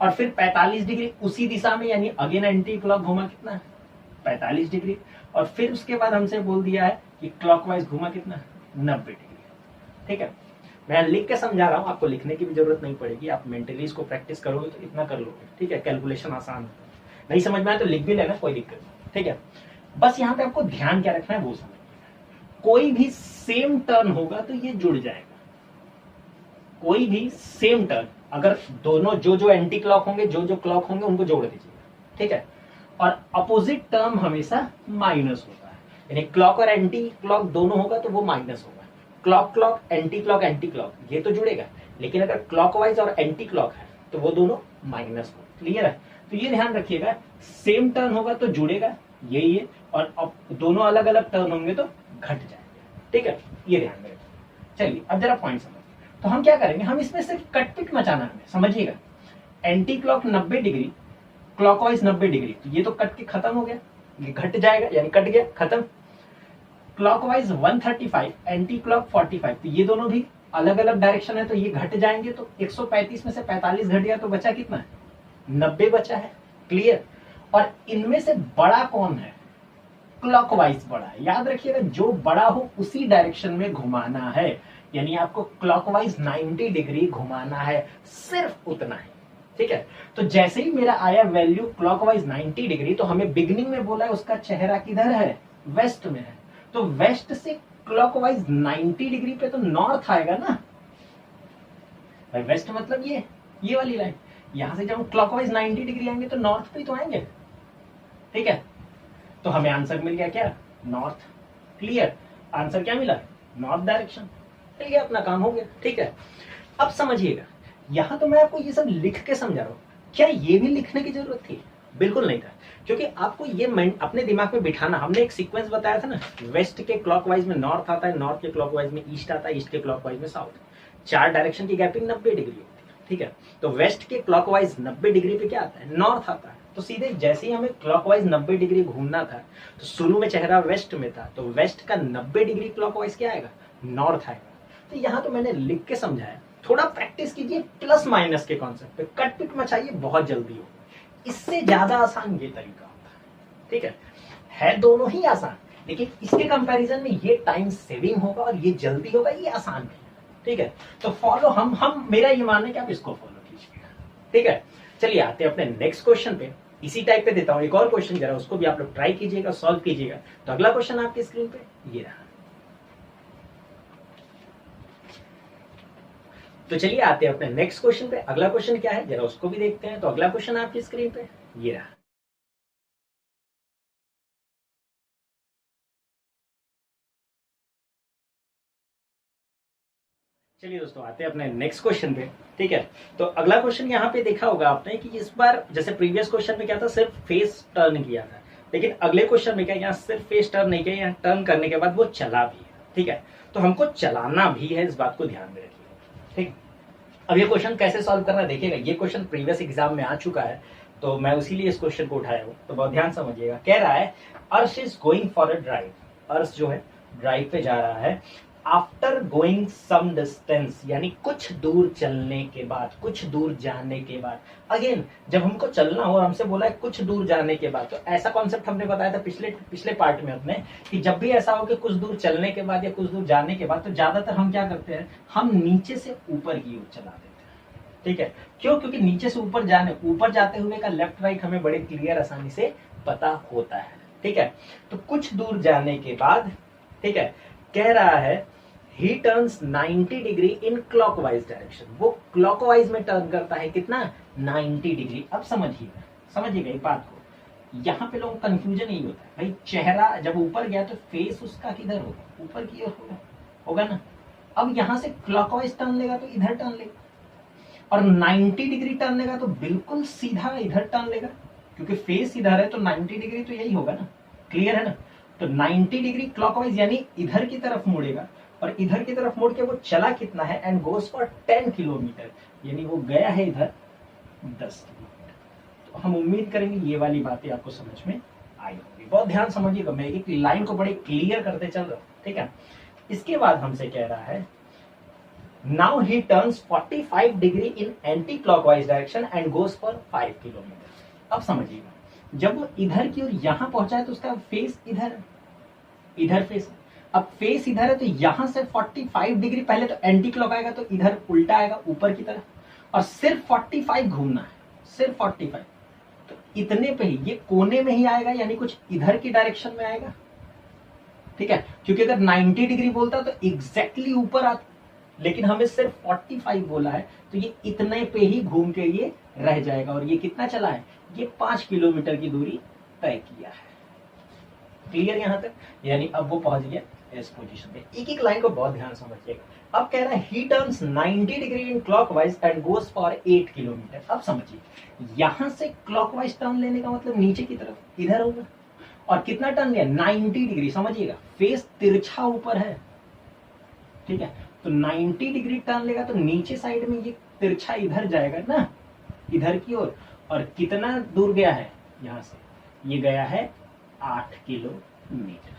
और फिर 45 डिग्री उसी दिशा में, यानी अगेन एंटी क्लॉक घुमा कितना, 45 डिग्री, और फिर उसके बाद हमसे बोल दिया है कि क्लॉकवाइज घुमा कितना, 90 डिग्री। ठीक है, मैं लिख के समझा रहा हूँ, आपको लिखने की भी जरूरत नहीं पड़ेगी, आप मेंटली इसको प्रैक्टिस करोगे तो इतना कर लोगे। ठीक है, कैलकुलेशन आसान है, नहीं समझ में आए तो लिख भी लेना, कोई दिक्कत नहीं। ठीक है, बस यहाँ पे आपको ध्यान क्या रखना है वो समझिए। कोई भी सेम टर्न होगा तो ये जुड़ जाएगा। कोई भी सेम टर्न, अगर दोनों जो एंटी क्लॉक होंगे, जो क्लॉक होंगे उनको जोड़ दीजिएगा। ठीक है, और अपोजिट टर्म हमेशा माइनस होता है, यानी क्लॉक और एंटी क्लॉक दोनों होगा तो वो माइनस होगा। क्लॉक क्लॉक एंटी क्लॉक ये तो जुड़ेगा, लेकिन अगर क्लॉकवाइज और एंटी क्लॉक है तो वो दोनों माइनस हो। क्लियर है? तो ये ध्यान रखिएगा, सेम टर्न होगा तो जुड़ेगा ये, और अब दोनों अलग अलग टर्न होंगे तो घट जाएगा। ठीक है, ये ध्यान रखिए। चलिए अब जरा पॉइंट समझिए। तो हम क्या करेंगे, हम इसमें सिर्फ कटपिट मचाना है, समझिएगा। Anti clock 90 degree, clockwise 90 degree, तो ये तो कट के खत्म हो गया, ये घट जाएगा यानी कट गया, खत्म। क्लॉकवाइज 135, एंटी क्लॉक 45, तो ये दोनों भी अलग अलग डायरेक्शन है तो ये घट जाएंगे, तो 135 में से 45 घट गया तो बचा कितना, 90 बचा है। क्लियर? और इनमें से बड़ा कौन है, क्लॉकवाइज बड़ा है। याद रखिएगा, जो बड़ा हो उसी डायरेक्शन में घुमाना है, यानी आपको क्लॉकवाइज 90 डिग्री घुमाना है, सिर्फ उतना ही। ठीक है, तो जैसे ही मेरा आया वैल्यू क्लॉकवाइज 90 डिग्री, तो हमें बिगनिंग में बोला है उसका चेहरा किधर है, वेस्ट में है, तो वेस्ट से क्लॉकवाइज 90 डिग्री पे तो नॉर्थ आएगा ना भाई। वेस्ट मतलब ये वाली लाइन, यहां से जब क्लॉकवाइज 90 डिग्री आएंगे तो नॉर्थ पे तो आएंगे। ठीक है, तो हमें आंसर मिल गया क्या, नॉर्थ। क्लियर? आंसर क्या मिला, नॉर्थ डायरेक्शन। मिल गया, अपना काम हो गया। ठीक है, अब समझिएगा, यहां तो मैं आपको ये सब लिख के समझा रहा हूं, क्या ये भी लिखने की जरूरत थी, बिल्कुल नहीं था, क्योंकि आपको ये अपने दिमाग में बिठाना। हमने एक सीक्वेंस बताया था ना, वेस्ट के क्लॉकवाइज में नॉर्थ आता है, नॉर्थ के क्लॉकवाइज में ईस्ट आता है, ईस्ट के क्लॉकवाइज में साउथ। चार डायरेक्शन की गैपिंग 90 डिग्री होती है, ठीक है। तो वेस्ट के क्लॉकवाइज 90 डिग्री पे क्या आता है, नॉर्थ आता है। तो सीधे जैसे ही हमें क्लॉकवाइज 90 डिग्री घूमना था, तो शुरू में चेहरा वेस्ट में था, तो वेस्ट का 90 डिग्री क्लॉकवाइज क्या आएगा, नॉर्थ आएगा। तो यहाँ तो मैंने लिख के समझाया, थोड़ा प्रैक्टिस कीजिए प्लस माइनस के कॉन्सेप्ट पे, कट पिट मचाइए, बहुत जल्दी हो। इससे ज्यादा आसान ये तरीका होता है, ठीक है दोनों ही आसान, लेकिन इसके कंपैरिजन में ये टाइम सेविंग होगा और ये जल्दी होगा, ये आसान भी है, ठीक है। तो फॉलो हम मेरा ये मानना है कि आप इसको फॉलो कीजिएगा, ठीक है। चलिए आते हैं अपने नेक्स्ट क्वेश्चन पे। इसी टाइप पे देता हूं एक और क्वेश्चन, जरा उसको भी आप लोग ट्राई कीजिएगा, सॉल्व कीजिएगा। तो अगला क्वेश्चन आपकी स्क्रीन पे ये रहा। तो चलिए आते हैं अपने नेक्स्ट क्वेश्चन पे। अगला क्वेश्चन क्या है, जरा उसको भी देखते हैं। तो अगला क्वेश्चन आपकी स्क्रीन पे ये रहा। चलिए दोस्तों आते हैं अपने नेक्स्ट क्वेश्चन पे, ठीक है। तो अगला क्वेश्चन यहाँ पे देखा होगा आपने कि इस बार जैसे प्रीवियस क्वेश्चन में क्या था, सिर्फ फेस टर्न किया था, लेकिन अगले क्वेश्चन में क्या, यहाँ सिर्फ फेस टर्न नहीं किया, यहाँ टर्न करने के बाद वो चला भी है, ठीक है। तो हमको चलाना भी है, इस बात को ध्यान में रखिएगा, ठीक। अब ये क्वेश्चन कैसे सॉल्व करना है देखिएगा, ये क्वेश्चन प्रीवियस एग्जाम में आ चुका है, तो मैं उसीलिए इस क्वेश्चन को उठाया हूँ। तो बहुत ध्यान समझिएगा। कह रहा है अर्श is going for a drive, अर्श जो है ड्राइव पे जा रहा है। आफ्टर गोइंग सम डिस्टेंस, यानी कुछ दूर चलने के बाद, कुछ दूर जाने के बाद। अगेन जब हमको चलना हो, हमसे बोला है कुछ दूर जाने के बाद, तो ऐसा कॉन्सेप्ट हमने बताया था पिछले पार्ट में अपने, कि जब भी ऐसा हो कि कुछ दूर चलने के बाद या कुछ दूर जाने के बाद, तो ज्यादातर हम क्या करते हैं, हम नीचे से ऊपर की ओर चला देते हैं, ठीक है। क्यों, क्योंकि नीचे से ऊपर जाते हुए का लेफ्ट राइट हमें बड़े क्लियर आसानी से पता होता है, ठीक है। तो कुछ दूर जाने के बाद, ठीक है, कह रहा है he turns 90 degree in clockwise direction, वो क्लॉकवाइज में टर्न करता है कितना, 90 डिग्री। अब समझिएगा एक बात को, यहाँ पे लोगों को कंफ्यूजन यही होता है, भाई चेहरा जब ऊपर गया तो फेस उसका किधर होगा, ऊपर की ओर होगा ना। अब यहाँ से क्लॉकवाइज टर्न लेगा तो इधर टर्न लेगा, और 90 डिग्री टर्न लेगा तो बिल्कुल सीधा इधर टर्न लेगा, क्योंकि फेस इधर है तो 90 डिग्री तो यही होगा ना, क्लियर है ना। तो 90 डिग्री क्लॉकवाइज यानी इधर की तरफ मुड़ेगा, और इधर की तरफ मुड़ के वो चला कितना है, एंड गोज फॉर 10 किलोमीटर, यानी वो गया है इधर 10 किलोमीटर। तो हम उम्मीद करेंगे ये वाली बातें आपको समझ में आई होगी। बहुत ध्यान समझिएगा, मैं एक लाइन को बड़े क्लियर करते चल रहा हूँ, ठीक है। इसके बाद हमसे कह रहा है now he turns 45 degree in anti clockwise direction and goes for 5 kilometre. अब समझिएगा, जब वो इधर की ओर यहां पहुंचा है तो उसका फेस इधर फेस, अब फेस इधर है तो यहां से 45 डिग्री, पहले तो एंटी क्लॉक आएगा तो इधर उल्टा आएगा ऊपर की तरफ, और सिर्फ 45 घूमना है, सिर्फ 45। तो इतने पे ही ये कोने में ही आएगा, यानी कुछ इधर की डायरेक्शन में आएगा, ठीक है। क्योंकि अगर 90 डिग्री बोलता तो एग्जैक्टली ऊपर आता, लेकिन हमें सिर्फ 45 बोला है, तो ये इतने पे ही घूम के ये रह जाएगा। और ये कितना चला है, ये 5 किलोमीटर की दूरी तय किया है, क्लियर यहां तक। यानी अब वो पहुंच गया इस पोजीशन पे। एक एक लाइन को बहुत ध्यान समझिएगा। अब कह रहा है ही turns 90 degree in clockwise and goes for 8 kilometre. अब समझिए, यहां से क्लॉकवाइज टर्न लेने का मतलब नीचे की तरफ इधर होगा, और कितना टर्न लिया, 90 डिग्री। समझिएगा फेस तिरछा ऊपर है, ठीक है, तो 90 डिग्री टर्न लेगा तो नीचे साइड में ये तिरछा इधर जाएगा ना, इधर की ओर। और कितना दूर गया है, यहां से ये गया है 8 किलोमीटर,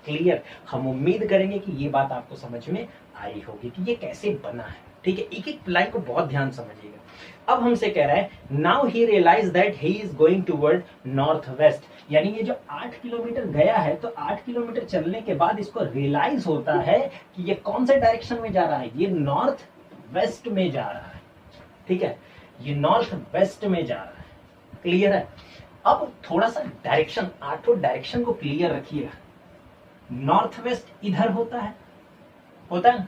क्लियर। हम उम्मीद करेंगे कि ये बात आपको समझ में आई होगी कि ये कैसे बना है, ठीक है। एक एक लाइन को बहुत ध्यान समझिएगा। अब हमसे कह रहा है now he realize that he is going toward north west, यानी ये जो 8 किलोमीटर गया है, तो 8 किलोमीटर चलने के बाद इसको रियलाइज होता है कि ये कौन से डायरेक्शन में जा रहा है, ये नॉर्थ वेस्ट में जा रहा है, ठीक है, ये नॉर्थ वेस्ट में जा रहा है, क्लियर है। अब थोड़ा सा डायरेक्शन, 8 डायरेक्शन को क्लियर रखिएगा। नॉर्थ वेस्ट इधर होता है ना,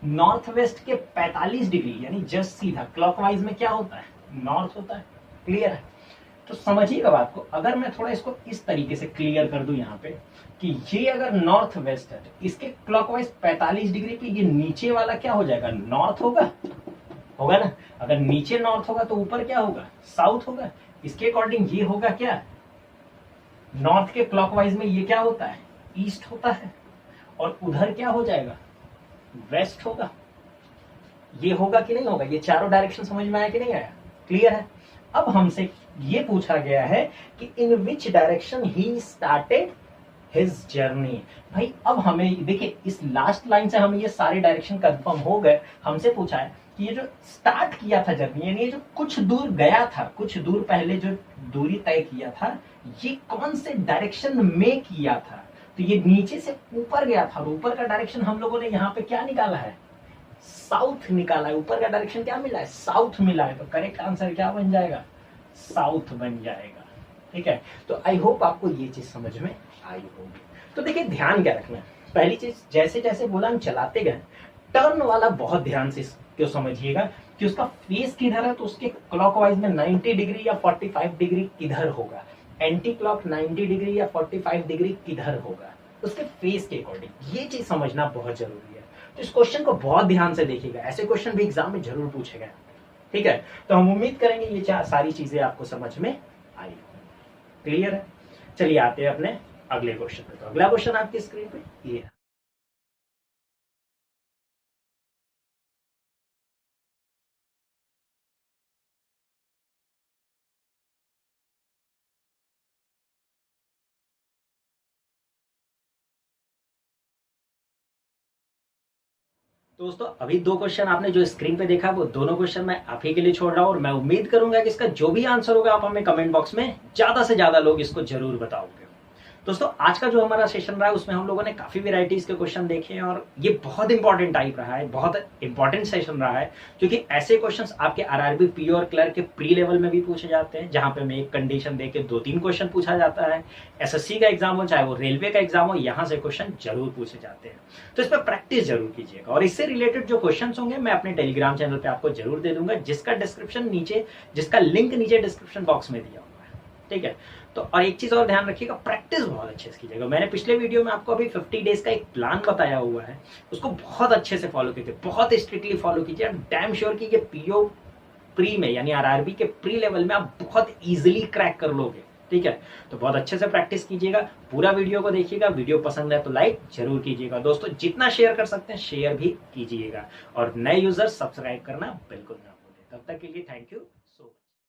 नॉर्थ वेस्ट के 45 डिग्री यानी जस्ट सीधा क्लॉकवाइज में क्या होता है, नॉर्थ होता है, क्लियर है। तो समझिएगा बात को, अगर मैं थोड़ा इसको इस तरीके से क्लियर कर दूं यहाँ पे कि ये अगर नॉर्थ वेस्ट है तो इसके क्लॉकवाइज 45 डिग्री पे ये नीचे वाला क्या हो जाएगा, नॉर्थ होगा ना। अगर नीचे नॉर्थ होगा तो ऊपर क्या होगा, साउथ होगा। इसके अकॉर्डिंग ये होगा क्या, नॉर्थ के क्लॉकवाइज में ये क्या होता है, ईस्ट होता है, और उधर क्या हो जाएगा, वेस्ट होगा, ये होगा कि नहीं होगा, ये चारों डायरेक्शन समझ में आया कि नहीं आया, क्लियर है। अब हमसे ये पूछा गया है कि in which direction he started his journey. भाई अब हमें देखिए इस लास्ट लाइन से हमें ये सारे डायरेक्शन कंफर्म हो गए। हमसे पूछा है कि ये जो स्टार्ट किया था जर्नी, यानी ये जो कुछ दूर गया था, कुछ दूर पहले जो दूरी तय किया था, ये कौन से डायरेक्शन में किया था। तो ये नीचे से ऊपर गया था और ऊपर का डायरेक्शन हम लोगों ने यहाँ पे क्या निकाला है, साउथ निकाला है। ऊपर का डायरेक्शन क्या मिला है, साउथ मिला है। तो करेक्ट आंसर क्या बन जाएगा, साउथ बन जाएगा। ठीक है, तो आई होप आपको ये चीज समझ में आई होगी। तो देखिए ध्यान क्या रखना है, पहली चीज जैसे जैसे बोला हम चलाते गए, टर्न वाला बहुत ध्यान से क्यों समझिएगा कि उसका फेस किधर है, तो उसके क्लॉकवाइज में 90 डिग्री या 45 डिग्री किधर होगा, एंटी क्लॉक 90 डिग्री या 45 डिग्री किधर होगा, उसके फेस के अकॉर्डिंग। ये चीज समझना बहुत जरूरी है। तो इस क्वेश्चन को बहुत ध्यान से देखिएगा, ऐसे क्वेश्चन भी एग्जाम में जरूर पूछे गए। ठीक है, तो हम उम्मीद करेंगे ये सारी चीजें आपको समझ में आई होंगी। क्लियर है, चलिए आते हैं अपने अगले क्वेश्चन पे। तो अगला क्वेश्चन आपकी स्क्रीन पे ये है। दोस्तों अभी दो क्वेश्चन आपने जो स्क्रीन पे देखा, वो दोनों क्वेश्चन मैं आप ही के लिए छोड़ रहा हूं और मैं उम्मीद करूंगा कि इसका जो भी आंसर होगा आप हमें कमेंट बॉक्स में ज्यादा से ज्यादा लोग इसको जरूर बताओगे। दोस्तों आज का जो हमारा सेशन रहा है उसमें हम लोगों ने काफी वेराइटीज के क्वेश्चन देखे हैं और ये बहुत इंपॉर्टेंट टाइप रहा है, बहुत इंपॉर्टेंट सेशन रहा है, क्योंकि ऐसे क्वेश्चंस आपके आरआरबी पी और क्लर्क के प्री लेवल में भी पूछे जाते हैं, जहां पे हमें एक कंडीशन देके 2-3 क्वेश्चन पूछा जाता है। एसएससी का एग्जाम हो चाहे वो रेलवे का एग्जाम हो, यहाँ से क्वेश्चन जरूर पूछे जाते हैं। तो इस पर प्रैक्टिस जरूर कीजिएगा और इससे रिलेटेड जो क्वेश्चन होंगे मैं अपने टेलीग्राम चैनल पे आपको जरूर दे दूंगा, जिसका लिंक नीचे डिस्क्रिप्शन बॉक्स में दिया हुआ है। ठीक है, तो और एक चीज और ध्यान रखिएगा, प्रैक्टिस बहुत अच्छे से कीजिएगा। मैंने पिछले वीडियो में आपको अभी 50 डेज का एक प्लान बताया हुआ है, उसको बहुत अच्छे से फॉलो कीजिए, बहुत स्ट्रिक्टली फॉलो कीजिए। डैम श्योर की ये पीओ प्री में यानी आरआरबी के प्री लेवल में आप बहुत इजीली क्रैक कर लोगे। ठीक है, तो बहुत अच्छे से प्रैक्टिस कीजिएगा, पूरा वीडियो को देखिएगा। वीडियो पसंद है तो लाइक जरूर कीजिएगा दोस्तों, जितना शेयर कर सकते हैं शेयर भी कीजिएगा और नए यूजर सब्सक्राइब करना बिल्कुल ना भूलें। तब तक के लिए थैंक यू।